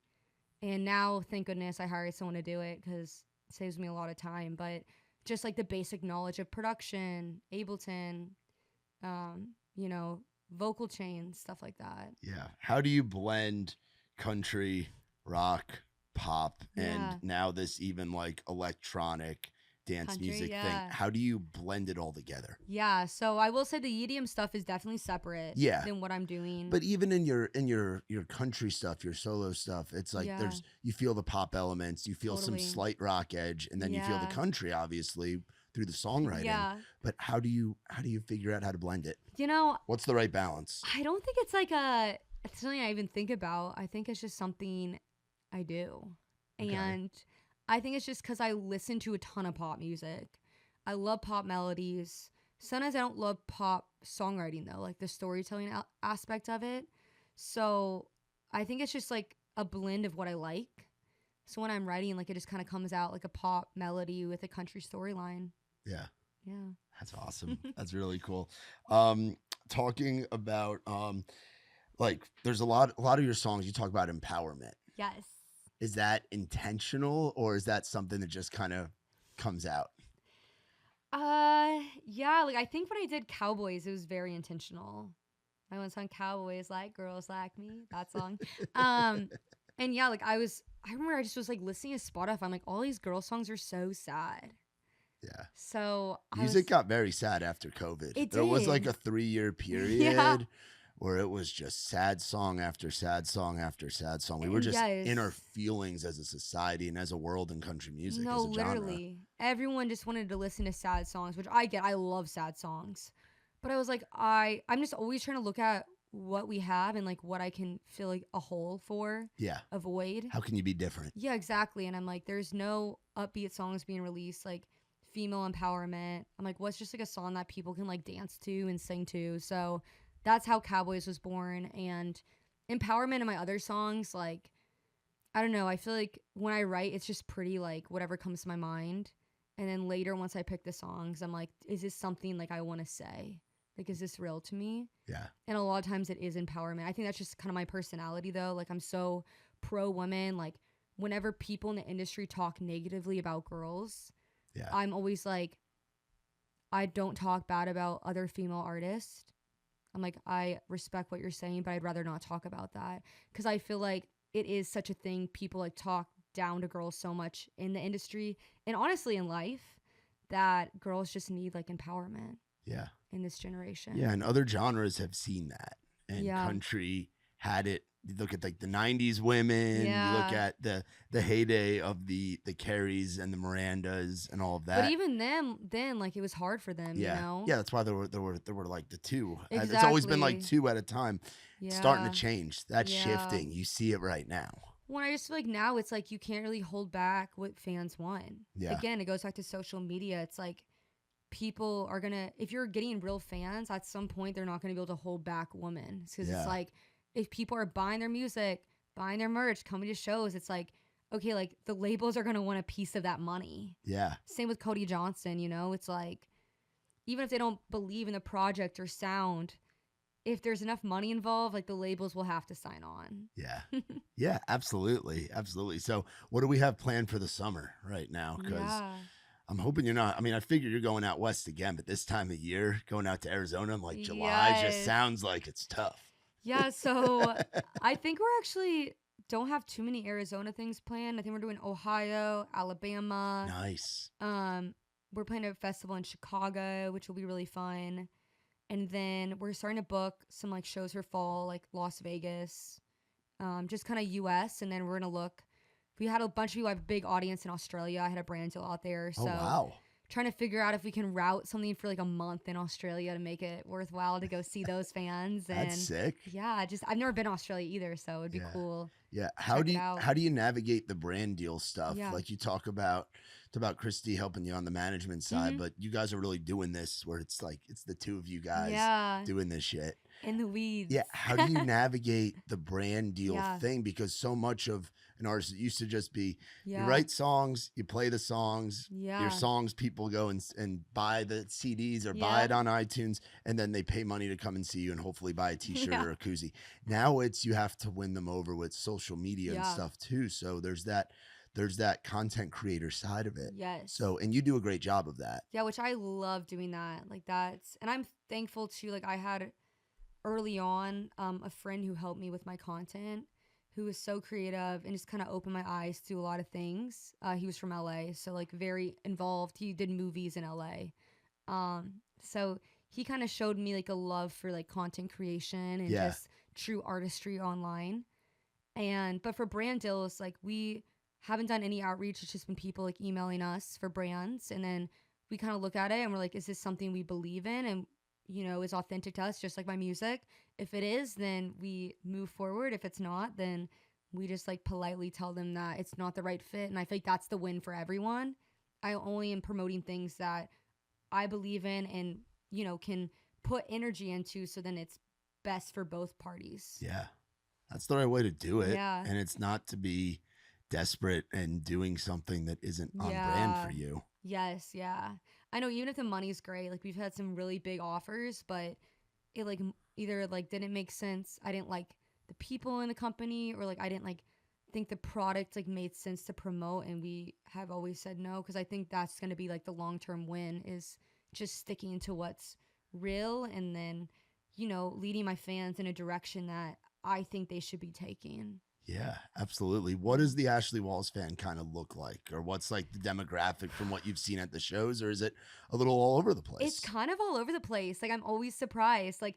And now, thank goodness, I hired someone to do it because it saves me a lot of time. But just like the basic knowledge of production, Ableton, vocal chains, stuff like that. Yeah. How do you blend country, rock, pop, and now this even like electronic dance music thing? How do you blend it all together? Yeah, so I will say the EDM stuff is definitely separate than what I'm doing. But even in your country stuff, your solo stuff, it's like you feel the pop elements, you feel some slight rock edge, and then you feel the country obviously through the songwriting. Yeah. But how do you figure out how to blend it? What's the right balance? I don't think it's it's something I even think about. I think it's just something I do. Okay. And I think it's just because I listen to a ton of pop music. I love pop melodies. Sometimes I don't love pop songwriting though, like the storytelling aspect of it. So I think it's just like a blend of what I like. So when I'm writing, like it just kind of comes out like a pop melody with a country storyline. Yeah. Yeah. That's awesome. That's really cool. Talking about like there's a lot of your songs you talk about empowerment. Yes. Is that intentional, or is that something that just kind of comes out? Yeah, like I think when I did Cowboys, it was very intentional. I went on Cowboys like girls like me, that song. And yeah, like I remember I just was like listening to Spotify. I'm like, all these girl songs are so sad. Yeah. So music got very sad after COVID. There was like a 3-year period where it was just sad song after sad song after sad song. We were just in our feelings as a society and as a world in country music. No, literally. Everyone just wanted to listen to sad songs, which I get. I love sad songs. But I was like, I'm just always trying to look at what we have and like what I can fill like a hole for. Yeah. A void. How can you be different? Yeah, exactly. And I'm like, there's no upbeat songs being released, like female empowerment. I'm like, what's just like a song that people can like dance to and sing to? So that's how Cowboys was born. And empowerment in my other songs, like, I don't know. I feel like when I write, it's just pretty like whatever comes to my mind. And then later, once I pick the songs, I'm like, is this something like I want to say? Like, is this real to me? Yeah. And a lot of times it is empowerment. I think that's just kind of my personality though. Like I'm so pro woman. Like whenever people in the industry talk negatively about girls, Yeah. I'm always like, I don't talk bad about other female artists. I'm like, I respect what you're saying, but I'd rather not talk about that because I feel like it is such a thing. People like talk down to girls so much in the industry and honestly in life that girls just need like empowerment Yeah. in this generation. Yeah. And other genres have seen that. And Yeah. country had it. You look at like the 90s women, you look Yeah. at the heyday of the Carries and the Mirandas and all of that. But even then like it was hard for them, yeah. you know? Yeah, that's why there were like the two. Exactly. It's always been like two at a time. Yeah. It's starting to change. That's Yeah. shifting. You see it right now. When I just feel like now it's like you can't really hold back what fans want. Yeah. Again, it goes back to social media. It's like people are gonna, if you're getting real fans, at some point they're not gonna be able to hold back women. Because Yeah. it's like if people are buying their music, buying their merch, coming to shows, it's like, okay, like the labels are gonna want a piece of that money. Yeah. Same with Cody Johnson, you know? It's like even if they don't believe in the project or sound, if there's enough money involved, like the labels will have to sign on. Yeah. Yeah, absolutely. Absolutely. So what do we have planned for the summer right now? Because Yeah. I'm hoping you're not. I mean, I figure you're going out west again, but this time of year, going out to Arizona in like July just Yes. sounds like it's tough. Yeah, so I think we're actually don't have too many Arizona things planned. I think we're doing Ohio, Alabama. Nice. We're playing a festival in Chicago, which will be really fun. And then we're starting to book some like shows for fall, like Las Vegas, just kind of US. And then we're gonna look. We had a bunch of people. I have a big audience in Australia. I had a brand deal out there, so Oh wow. trying to figure out if we can route something for like a month in Australia to make it worthwhile to go see those fans. And That's sick. yeah, just I've never been to Australia either, so it'd be Yeah. cool. Yeah. Check it out. How do you navigate the brand deal stuff? Yeah. Like you talk about Christy helping you on the management side, Mhm. but you guys are really doing this where it's like it's the two of you guys Yeah, doing this shit. in the weeds. Yeah. How do you navigate the brand deal Yeah. thing? Because so much of an artist it used to just be Yeah. you write songs, you play the songs, Yeah. your songs people go and buy the CDs or buy Yeah. it on iTunes, and then they pay money to come and see you and hopefully buy a t-shirt Yeah. or a koozie. Now it's you have to win them over with social media and Yeah. stuff too. So there's that content creator side of it. Yes. So and you do a great job of that. Yeah, which I love doing that. Like that's, and I'm thankful too. Like I had early on a friend who helped me with my content, who was so creative and just kind of opened my eyes to a lot of things. He was from LA, so like very involved. He did movies in LA. So he kind of showed me like a love for like content creation and Yeah. just true artistry online. But for brand deals, like we haven't done any outreach. It's just been people like emailing us for brands, and then we kind of look at it and we're like, is this something we believe in and is authentic to us, just like my music? If it is, then we move forward. If it's not, then we just like politely tell them that it's not the right fit. And I feel like that's the win for everyone. I only am promoting things that I believe in and can put energy into, so then it's best for both parties. Yeah. That's the right way to do it. Yeah. And it's not to be desperate and doing something that isn't on brand Yeah. for you. Yes, yeah. I know even if the money's great, like we've had some really big offers, but it like either like didn't make sense. I didn't like the people in the company, or like I didn't like think the product like made sense to promote, and we have always said no, because I think that's going to be like the long-term win, is just sticking to what's real and then leading my fans in a direction that I think they should be taking. Yeah, absolutely. What does the Ashley Walls fan kind of look like? Or what's like the demographic from what you've seen at the shows? Or is it a little all over the place? It's kind of all over the place. Like I'm always surprised. Like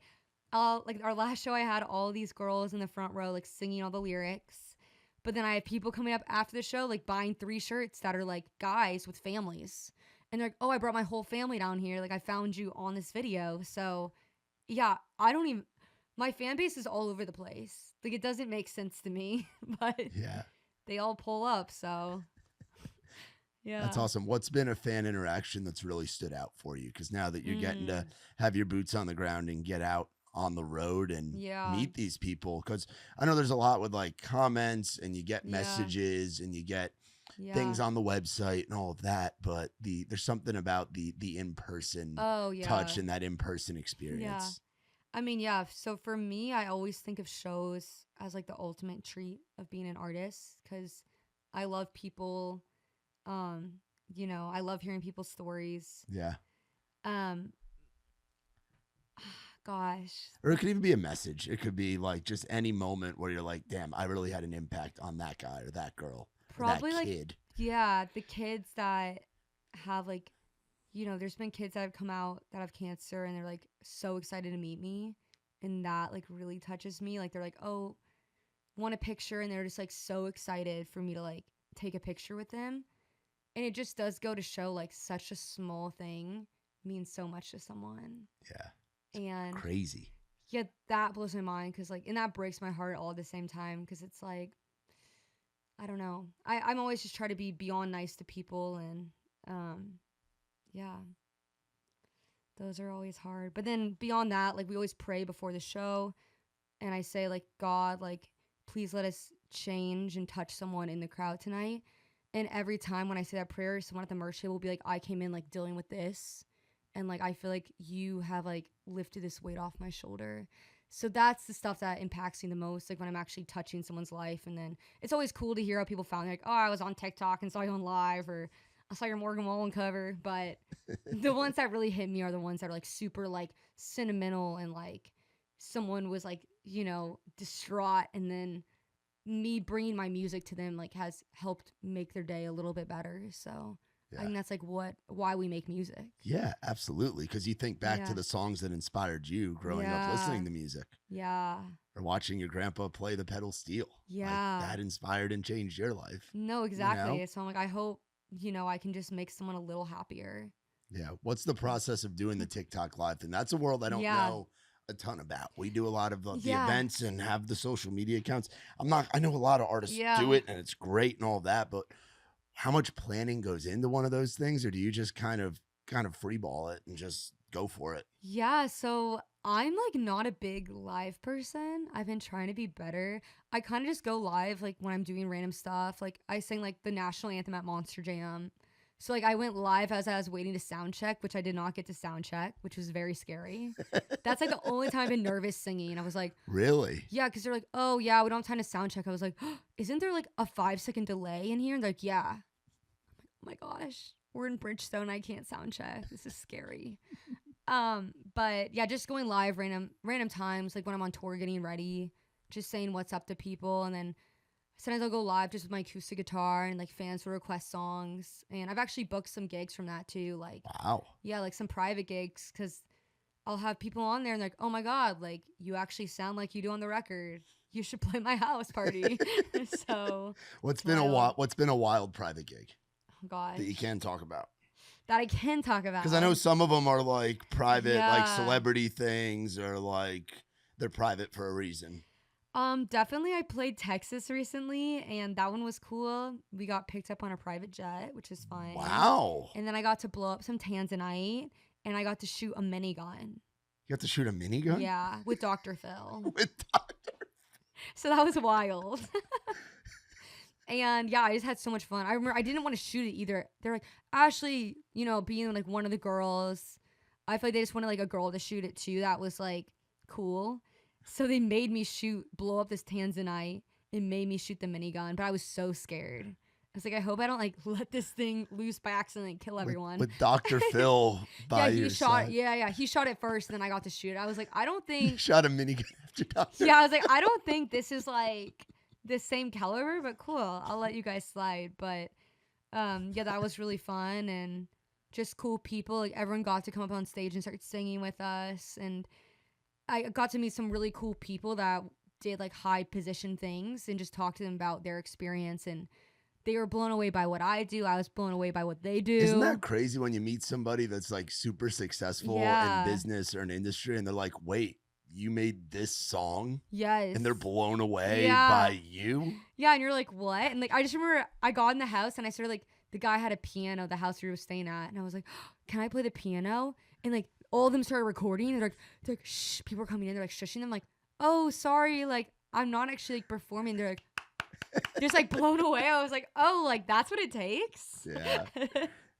our last show, I had all these girls in the front row like singing all the lyrics. But then I have people coming up after the show like buying 3 shirts that are like guys with families. And they're like, "Oh, I brought my whole family down here. Like I found you on this video." So yeah, my fan base is all over the place. Like it doesn't make sense to me, but Yeah. they all pull up. So yeah. That's awesome. What's been a fan interaction that's really stood out for you? Because now that you're getting to have your boots on the ground and get out on the road and Yeah. meet these people. Because I know there's a lot with like comments and you get Yeah. messages and you get Yeah. things on the website and all of that. But there's something about the in-person Oh yeah. touch and that in-person experience. I mean, yeah. So for me, I always think of shows as like the ultimate treat of being an artist, because I love people I love hearing people's stories. Yeah. Um, gosh. Or it could even be a message. It could be like just any moment where you're like, damn, I really had an impact on that guy or that girl or Probably that like, kid. yeah, the kids that have like, there's been kids that have come out that have cancer and they're like so excited to meet me. And that like really touches me. Like they're like, oh, want a picture. And they're just like so excited for me to like take a picture with them. And it just does go to show like such a small thing means so much to someone. Yeah. And Crazy. yeah, that blows my mind because like, and that breaks my heart all at the same time because it's like, I don't know. I'm always just trying to be beyond nice to people and yeah. Those are always hard. But then beyond that, like we always pray before the show and I say like, God, like please let us change and touch someone in the crowd tonight. And every time when I say that prayer, someone at the merch table will be like, I came in like dealing with this. And like, I feel like you have like lifted this weight off my shoulder. So that's the stuff that impacts me the most. Like when I'm actually touching someone's life. And then it's always cool to hear how people found me, like, oh, I was on TikTok and saw you on live, or I saw your Morgan Wallen cover. But the ones that really hit me are the ones that are like super like sentimental and like someone was like, distraught. And then me bringing my music to them like has helped make their day a little bit better. So Yeah. I think that's like why we make music. Yeah, absolutely. Because you think back to the songs that inspired you growing up listening to music. Yeah. Or watching your grandpa play the pedal steel. Yeah. Like, that inspired and changed your life. No, exactly. So I'm like, I hope, I can just make someone a little happier. Yeah. What's the process of doing the TikTok live thing? That's a world I don't know a ton about. We do a lot of the events and have the social media accounts. I know a lot of artists do it and it's great and all that, but how much planning goes into one of those things? Or do you just kind of freeball it and just go for it? Yeah. So I'm like not a big live person. I've been trying to be better. I kind of just go live like when I'm doing random stuff. Like I sang like the national anthem at Monster Jam. So like I went live as I was waiting to sound check, which I did not get to sound check, which was very scary. That's like the only time I've been nervous singing. I was like, really? Yeah, because they're like, oh yeah, we don't have time to sound check. I was like, oh, isn't there like a 5-second delay in here? And they're like, yeah. I'm like, oh my gosh, we're in Bridgestone. I can't sound check. This is scary. But yeah, just going live random times, like when I'm on tour getting ready, just saying what's up to people, and then sometimes I'll go live just with my acoustic guitar and like fans will request songs. And I've actually booked some gigs from that too. Like, wow. Yeah, like some private gigs because I'll have people on there and like, oh my God, like you actually sound like you do on the record. You should play my house party. So what's been a wild private gig? Oh God. That you can talk about. That I can talk about. Because I know some of them are like private, like celebrity things, or like they're private for a reason. Definitely I played Texas recently and that one was cool. We got picked up on a private jet, which is fun. Wow. And then I got to blow up some Tanzanite and I got to shoot a minigun. You got to shoot a minigun? Yeah, with Dr. Phil. With Dr. So that was wild. And yeah, I just had so much fun. I remember I didn't want to shoot it either. They're like, Ashley, being like one of the girls, I feel like they just wanted like a girl to shoot it too. That was like cool. So they made me blow up this Tanzanite and made me shoot the minigun. But I was so scared. I was like, I hope I don't like let this thing loose by accident and kill everyone. With Dr. Phil by your side. Yeah. He shot it first and then I got to shoot it. I was like, I don't think. You shot a minigun after Dr. Yeah, I was like, I don't think this is like the same caliber, but cool. I'll let you guys slide. But yeah, that was really fun and just cool people. Like everyone got to come up on stage and start singing with us. And I got to meet some really cool people that did like high position things and just talk to them about their experience. And they were blown away by what I do. I was blown away by what they do. Isn't that crazy when you meet somebody that's like super successful in business or an industry and they're like, wait, you made this song? Yes. And they're blown away by you? Yeah. And you're like, what? And like, I just remember I got in the house and I started like, the guy had a piano, the house we were staying at. And I was like, oh, can I play the piano? And like, all of them started recording. And they're like, shh, people are coming in. They're like shushing them. Like, oh, sorry. Like, I'm not actually like performing. They're like, just like blown away. I was like, oh, like that's what it takes. Yeah.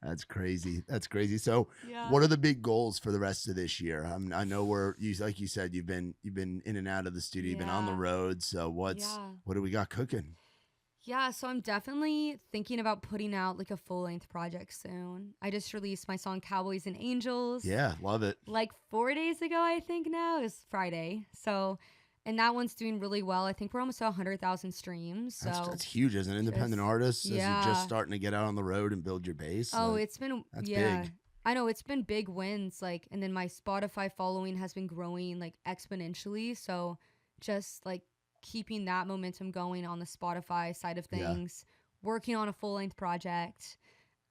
That's crazy. That's crazy. So what are the big goals for the rest of this year? I know like you said, you've been in and out of the studio, you've been on the road. So what do we got cooking? Yeah, so I'm definitely thinking about putting out like a full-length project soon. I just released my song Cowboys and Angels Yeah, love it. like 4 days ago, I think now. It was Friday. So, and that one's doing really well. I think we're almost at 100,000 streams. That's So, huge as an independent artist, as you're just yeah. starting to get out on the road and build your base. Oh, Like, it's been, that's yeah. big. I know it's been big wins. Like, and then my Spotify following has been growing like exponentially. So, just like keeping that momentum going on the Spotify side of Yeah. things, working on a full length project,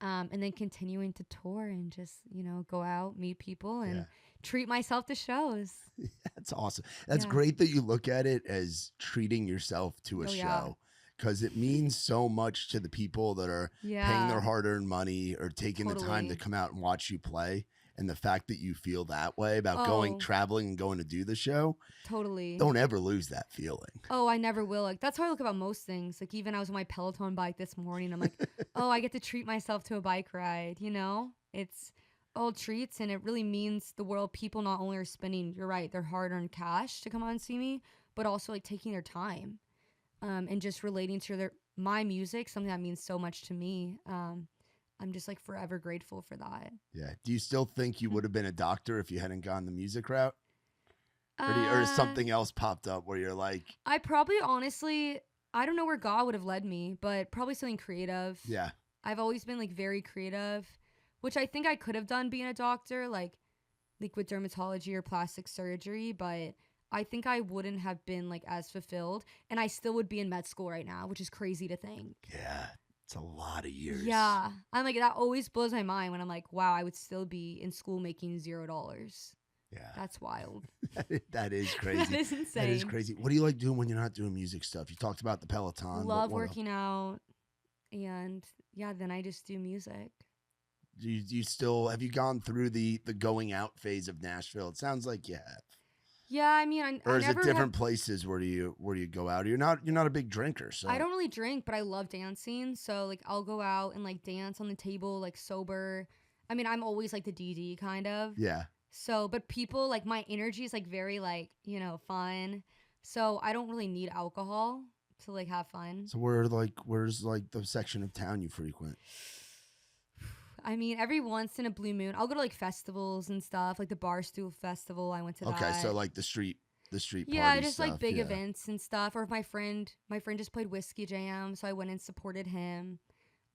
and then continuing to tour and just, go out, meet people, and Yeah. treat myself to shows. That's awesome. That's Yeah. great that you look at it as treating yourself to a Oh, yeah. show, because it means so much to the people that are paying their Yeah, hard-earned money or taking the time to totally. come out and watch you play. And the fact that you feel that way about going, Oh, traveling and going to do the show, totally. don't ever lose that feeling. Oh, I never will. Like, that's how I look about most things. Like, even I was on my Peloton bike this morning. I'm like, oh, I get to treat myself to a bike ride, It's all treats, and it really means the world. People not only are spending, you're right, their hard-earned cash to come out and see me, but also like taking their time, and just relating to my music, something that means so much to me. I'm just like forever grateful for that. Yeah. Do you still think you would have been a doctor if you hadn't gone the music route? Or has Uh, something else popped up where you're like, I probably honestly, I don't know where God would have led me, but probably something creative. yeah, I've always been like very creative, which I think I could have done being a doctor, like with dermatology or plastic surgery, but I think I wouldn't have been like as fulfilled, and I still would be in med school right now, which is crazy to think. yeah, it's a lot of years. Yeah, I'm like, that always blows my mind when I'm like, wow, I would still be in school making $0. Yeah. That's wild. That is That crazy. is That is insane. crazy. What do you like doing when you're not doing music stuff? You talked about the Peloton. but Love what else? working out, and yeah, then I just do music. Do you still have you gone through the going out phase of Nashville? It sounds like you have. Yeah, I mean, I Or is it never different places where you go out? You're not a big drinker, so I don't really drink, but I love dancing. So like I'll go out and like dance on the table, like sober. I mean, I'm always like the DD kind of. yeah. So, but people like my energy is like very like, fun. So I don't really need alcohol to like have fun. So where's like the section of town you frequent? I mean, every once in a blue moon, I'll go to like festivals and stuff, like the Barstool Festival. I went to Okay, that. so like the street Yeah, party just stuff. like big yeah. events and stuff. Or if my friend just played Whiskey Jam, so I went and supported him.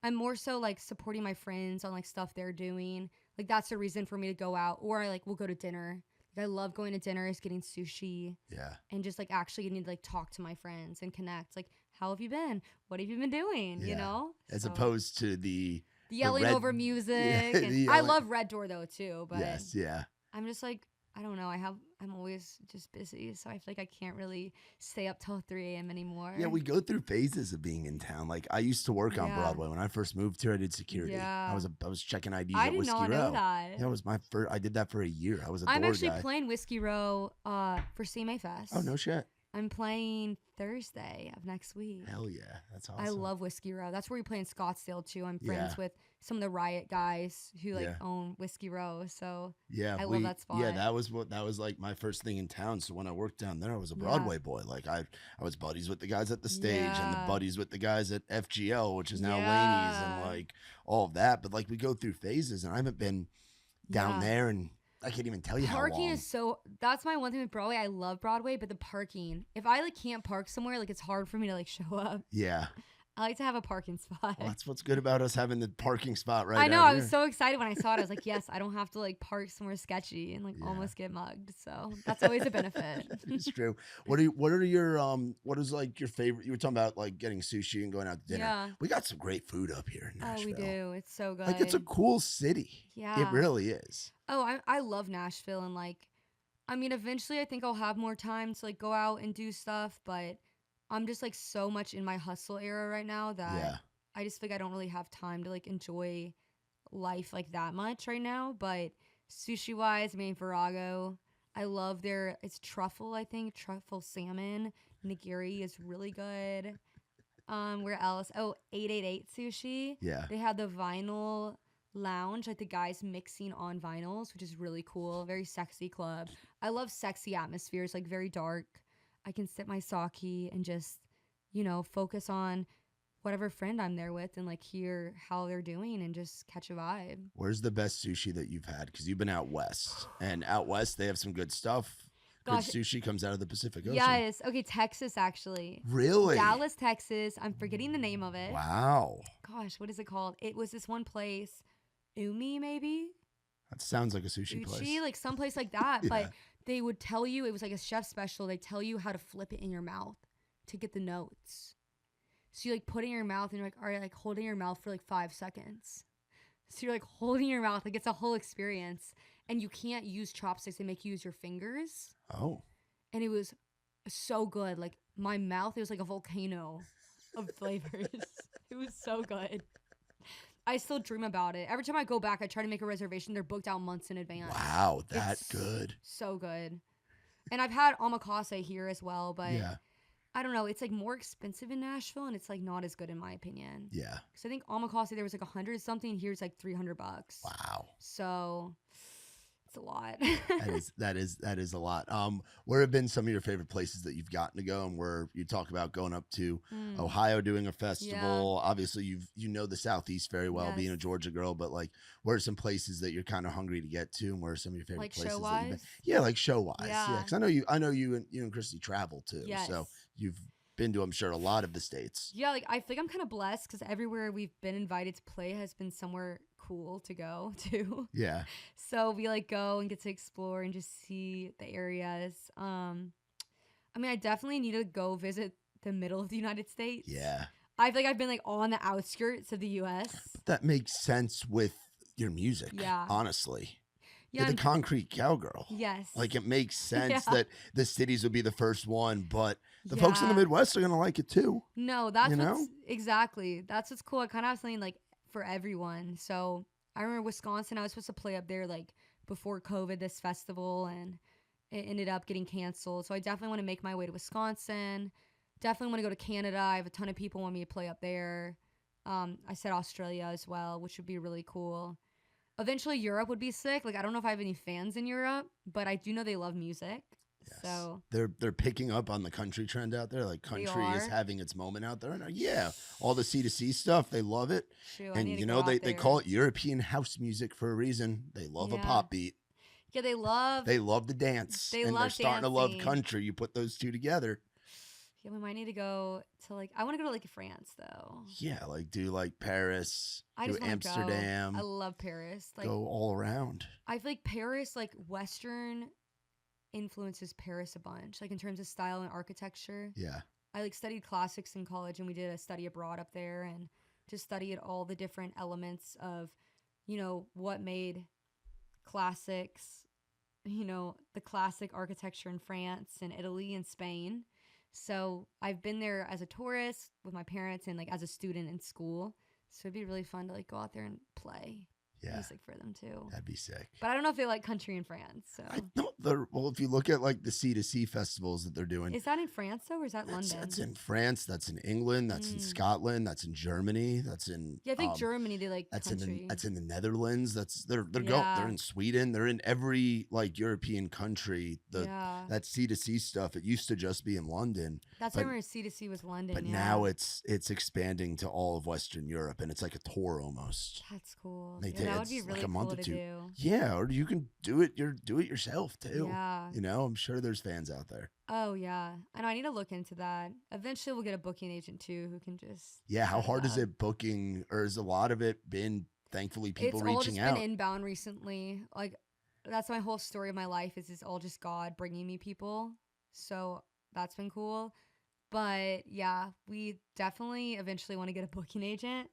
I'm more so like supporting my friends on like stuff they're doing. Like that's a reason for me to go out. Or I like will go to dinner. Like I love going to dinners, getting sushi, Yeah. and just like actually getting to like talk to my friends and connect. Like, how have you been? What have you been doing? Yeah. As So, opposed to the yelling red- over music. Yeah, And the I yelling- love Red Door though too. But yes, yeah. I'm just like, I don't know. I'm always just busy, so I feel like I can't really stay up till 3 a.m. anymore. Yeah, we go through phases of being in town. Like I used to work on Yeah. Broadway when I first moved here. I did security. Yeah. I was checking IDs I at did Whiskey not Row. know that. That was my first. I did that for a year. I was a I'm door actually guy. playing Whiskey Row for CMA Fest. Oh no shit! I'm playing Thursday of next week. Hell yeah, that's awesome. I love Whiskey Row. That's where we play in Scottsdale too. I'm friends Yeah. with some of the Riot guys who like Yeah. own Whiskey Row. So Yeah, I love that spot. Yeah, that was like my first thing in town. So when I worked down there, I was a Yeah. Broadway boy. Like I was buddies with the guys at the stage and the Yeah. buddies with the guys at FGL, which is now Laney's, Yeah. and like all of that. But like we go through phases, and I haven't been down Yeah. there, and I can't even tell you how Parking long. is so, that's my one thing with Broadway. I love Broadway, but the parking, if I like can't park somewhere, like it's hard for me to like show up. Yeah, I like to have a parking spot. well, that's what's good about us having the parking spot right. I know. out I was here. so excited when I saw it. I was like, yes, I don't have to like park somewhere sketchy and like Yeah. almost get mugged. So that's always a benefit. It's true. What is like your favorite? You were talking about like getting sushi and going out to dinner. Yeah. We got some great food up here in Oh, Nashville. we do. It's so good. Like it's a cool city. Yeah. It really is. Oh, I love Nashville, and like, I mean, eventually I think I'll have more time to like go out and do stuff, but I'm just like so much in my hustle era right now that Yeah. I just feel like I don't really have time to like enjoy life like that much right now. But sushi wise, I mean, Virago, I love it's truffle, I think, truffle salmon. Nigiri is really good. Where else? Oh, 888 Sushi. Yeah. They have the vinyl lounge, like the guys mixing on vinyls, which is really cool. Very sexy club. I love sexy atmospheres, like very dark. I can sip my sake and just, focus on whatever friend I'm there with and like hear how they're doing and just catch a vibe. Where's the best sushi that you've had? Because you've been out west, and out west they have some good stuff. Gosh, good sushi comes out of the Pacific Ocean. yes. Okay, Texas actually. Really? Dallas, Texas. I'm forgetting the name of it. Wow. Gosh, what is it called? It was this one place, Umi maybe? That sounds like a sushi Uchi, place. like some place like that. Yeah. But they would tell you, it was like a chef special. They tell you how to flip it in your mouth to get the notes. So you like put it in your mouth and you're like, all right, like holding your mouth for like 5 seconds. So you're like holding your mouth, like it's a whole experience. And you can't use chopsticks, they make you use your fingers. Oh. And it was so good. Like my mouth, it was like a volcano of flavors. It was so good. I still dream about it. Every time I go back, I try to make a reservation. They're booked out months in advance. Wow, It's good. So good. And I've had omakase here as well, but Yeah. I don't know. It's like more expensive in Nashville, and it's like not as good in my opinion. Yeah. Because I think omakase there was like 100 something. Here's like $300. Wow. So it's a lot. that is a lot. Where have been some of your favorite places that you've gotten to go, and where you talk about going up to Ohio doing a festival? Yeah. Obviously, you know the Southeast very well, Yes. being a Georgia girl. But like, where are some places that you're kind of hungry to get to, and where are some of your favorite Like places? show That you've been? wise? Yeah, like show wise. Yeah, Yeah. because I know you and Christy travel too. Yes. So you've been to, I'm sure, a lot of the states. Yeah, like I think I'm kind of blessed because everywhere we've been invited to play has been somewhere cool to go to. Yeah. So we like go and get to explore and just see the areas. I mean, I definitely need to go visit the middle of the United States. Yeah. I feel like I've been like on the outskirts of the U.S. That makes sense with your music. Yeah. Honestly. Yeah, You're the concrete cowgirl. yes. Like, it makes sense Yeah. that the cities would be the first one, but the folks in the Yeah. Midwest are going to like it too. No, that's You what's know? exactly. That's what's cool. I kind of have something like for everyone. So I remember Wisconsin. I was supposed to play up there like before COVID, this festival, and it ended up getting canceled. So I definitely want to make my way to Wisconsin. Definitely want to go to Canada. I have a ton of people want me to play up there. I said Australia as well, which would be really cool. Eventually, Europe would be sick. Like, I don't know if I have any fans in Europe, but I do know they love music. Yes. So They're picking up on the country trend out there. Like, country is are? having its moment out there. And yeah, all the C2C stuff, they love it. shoot, I And need to you go know, out they there. call it European house music for a reason. They love a Yeah. pop beat. Yeah, they love. They love the dance. They and they're love starting to love dancing. country. You put those two together. Yeah, we might need to go to like. I want to go to like France though. Yeah, like do like Paris, I do just want to go. Amsterdam, I love Paris. Like, go all around. I feel like Paris, like Western influences Paris a bunch, like in terms of style and architecture. Yeah. I like studied classics in college, and we did a study abroad up there, and just studied all the different elements of, you know, what made classics, you know, the classic architecture in France and Italy and Spain. So I've been there as a tourist with my parents and like as a student in school. So it'd be really fun to like go out there and play Yeah. music for them too. That'd be sick. But I don't know if they like country in France. So I know well, if you look at like the C2C festivals that they're doing, is that in France though, or is that London? that's in France, that's in England, that's in Scotland, that's in Germany, that's in Yeah, I think Germany they like that's country. in the Netherlands. They're Yeah. in Sweden. They're in every like European country. Yeah. That C2C stuff. It used to just be in London, That's but- why I remember C2C was London. but yeah. now it's expanding to all of Western Europe, and it's like a tour almost. That's cool. They Yeah, take- that would be it's like really a month cool or to two. do. Yeah, or you can do it yourself too. Yeah. You know, I'm sure there's fans out there. Oh yeah. I know I need to look into that. Eventually we'll get a booking agent too who can just Yeah, how set hard is up. it booking, or has a lot of it been thankfully people It's all reaching just out? been inbound recently. Like that's my whole story of my life is all just God bringing me people. So that's been cool. But yeah, we definitely eventually want to get a booking agent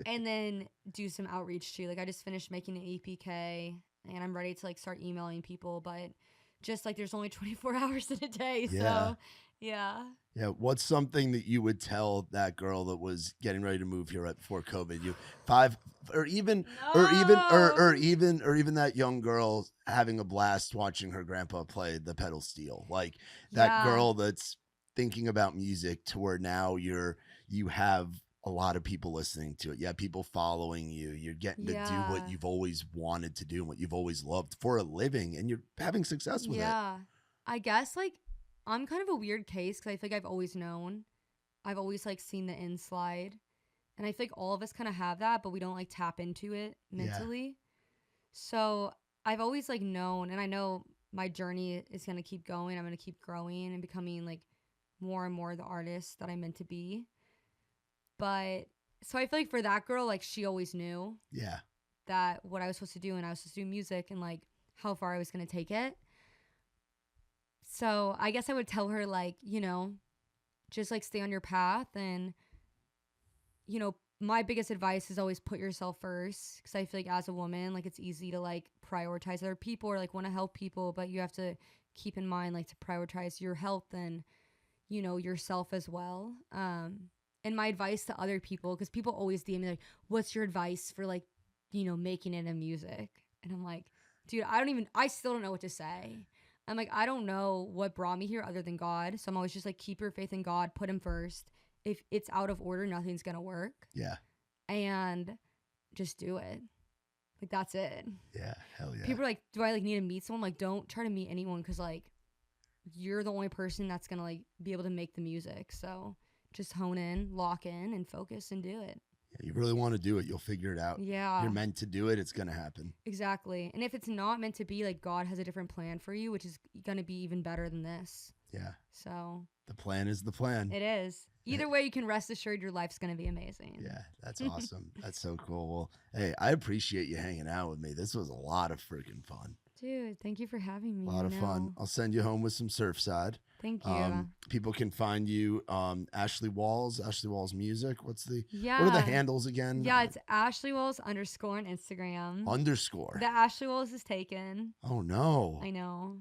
and then do some outreach too. Like I just finished making an EPK and I'm ready to like start emailing people, but just like there's only 24 hours in a day. Yeah. So yeah. Yeah, what's something that you would tell that girl that was getting ready to move here right before COVID? You or even that young girl having a blast watching her grandpa play the pedal steel. Like that Yeah. girl that's thinking about music to where now you have a lot of people listening to it. You have people following you. You're getting to do what Yeah. you've always wanted to do and what you've always loved for a living, and you're having success with it. Yeah. I guess like I'm kind of a weird case because I think I've always known I've always like seen the slide. And I feel like all of us kind of have that, but we don't like tap into it mentally. So I've always like known, and I know my journey is going to keep going. I'm going to keep growing and becoming like more and more the artist that I'm meant to be. But so I feel like for that girl, like she always knew that what I was supposed to do, and I was supposed to do music and like how far I was going to take it. So I guess I would tell her like, you know, just like stay on your path. And, you know, my biggest advice is always put yourself first, because I feel like as a woman, like it's easy to like prioritize other people or like want to help people, but you have to keep in mind like to prioritize your health and, you know, yourself as well. And my advice to other people, because people always DM me like, what's your advice for like, you know, making it in music? And I'm like, dude, I still don't know what to say. I'm like, I don't know what brought me here other than God. So I'm always just like, keep your faith in God, put him first. If it's out of order, nothing's going to work. Yeah. And just do it. Like, that's it. Yeah. Hell yeah. People are like, do I like need to meet someone? Like, don't try to meet anyone, because like you're the only person that's going to like be able to make the music. So just hone in, lock in, and focus and do it. Yeah, you really want to do it, you'll figure it out. Yeah. You're meant to do it, it's going to happen. Exactly. And if it's not meant to be, like God has a different plan for you, which is going to be even better than this. Yeah. So the plan is the plan. It is. Either way, you can rest assured your life's going to be amazing. Yeah, that's awesome. That's so cool. Well, hey, I appreciate you hanging out with me. This was a lot of freaking fun. Dude, thank you for having me. A lot of fun. I'll send you home with some Surfside. Thank you. People can find you Ashley Walls Music. What Yeah. are the handles again? Yeah, it's Ashley Walls _ on Instagram. _ The Ashley Walls is taken. Oh no. I know.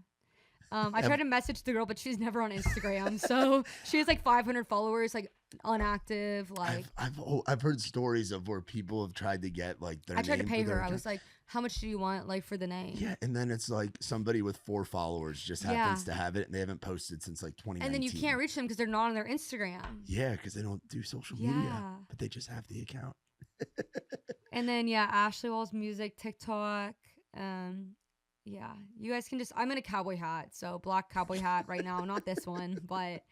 I tried to message the girl, but she's never on Instagram. So she has like 500 followers, like inactive. Like I've heard stories of where people have tried to get like their. I tried to name pay for their her. I account. was like, "How much do you want, like, for the name?" Yeah, and then it's like somebody with 4 followers just happens to have it, and they haven't posted since like 2019. And then you can't reach them because they're not on their Instagram. Yeah, because they don't do social media, but they just have the account. And then Ashley Walls Music, TikTok. Yeah, you guys can just. I'm in a cowboy hat, so black cowboy hat right now, not this one, but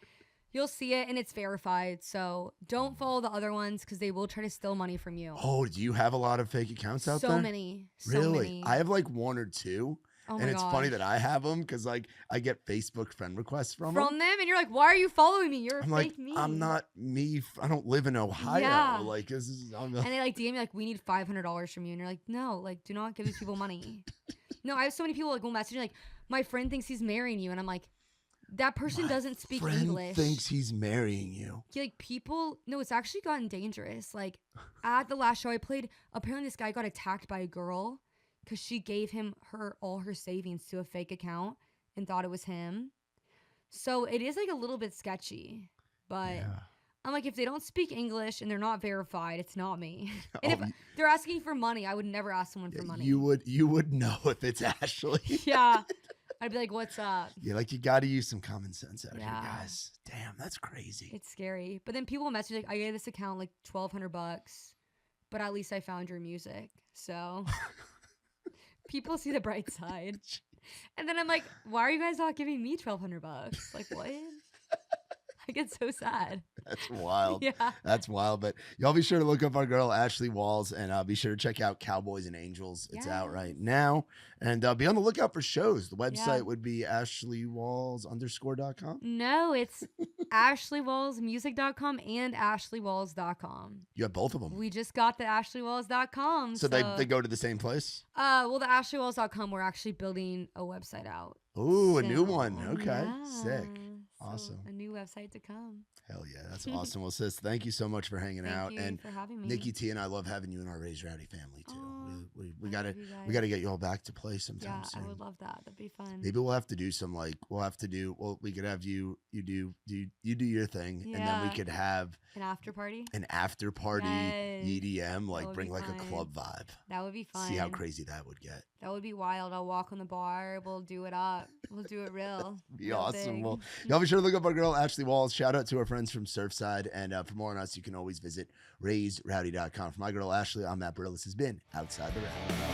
you'll see it and it's verified. So don't follow the other ones because they will try to steal money from you. Oh, do you have a lot of fake accounts out there? So many. Really? I have like 1 or 2. Oh and it's funny that I have them because like I get Facebook friend requests from them, and you're like, why are you following me? You're I'm a like, fake me. I'm not me. I don't live in Ohio. Yeah. Like this is. And they like DM me like, we need $500 from you, and you're like, no, like do not give these people money. No, I have so many people like will message me like, my friend thinks he's marrying you, and I'm like, that person doesn't speak English. Thinks he's marrying you. Like people, no, it's actually gotten dangerous. Like at the last show I played, apparently this guy got attacked by a girl because she gave him all her savings to a fake account and thought it was him. So it is like a little bit sketchy, but I'm like, if they don't speak English and they're not verified, it's not me. And if they're asking for money, I would never ask someone for money. You would know if it's Ashley. Yeah. I'd be like, what's up? Yeah, like you got to use some common sense out here, guys. Damn, that's crazy. It's scary. But then people message like, I gave this account like $1,200, but at least I found your music. So people see the bright side. And then I'm like, why are you guys not giving me $1,200? Like, what? I get so sad. That's wild. Yeah. That's wild. But y'all be sure to look up our girl, Ashley Walls, and be sure to check out Cowboys and Angels. It's out right now. And be on the lookout for shows. The website would be ashleywalls_.com. No, it's ashleywallsmusic.com and ashleywalls.com. You have both of them. We just got the ashleywalls.com. So they go to the same place? Well, the ashleywalls.com, we're actually building a website out. Ooh, a new one. Okay. Yeah. Sick. So Awesome. a new website to come. Hell yeah, that's awesome. Well, sis, thank you so much for hanging out. Thank you and for having me. Nikki T and I love having you in our Raised Rowdy family too. We I gotta love you guys. we gotta get you all back to play sometime Yeah, soon. I would love that. That'd be fun. Maybe we'll have to do some we could have you do your thing, and then we Yeah. could have An after party? an after party Yes. EDM, That like would bring be like a fun. club vibe. That would be fun. See how crazy that would get. That would be wild. I'll walk on the bar. We'll do it up. We'll do it real. Be real awesome. big. Well, y'all be sure to look up our girl Ashley Walls. Shout out to our friends from Surfside, and for more on us, you can always visit raisedrowdy.com. For my girl Ashley, I'm Matt Burrill. This has been Outside the Round.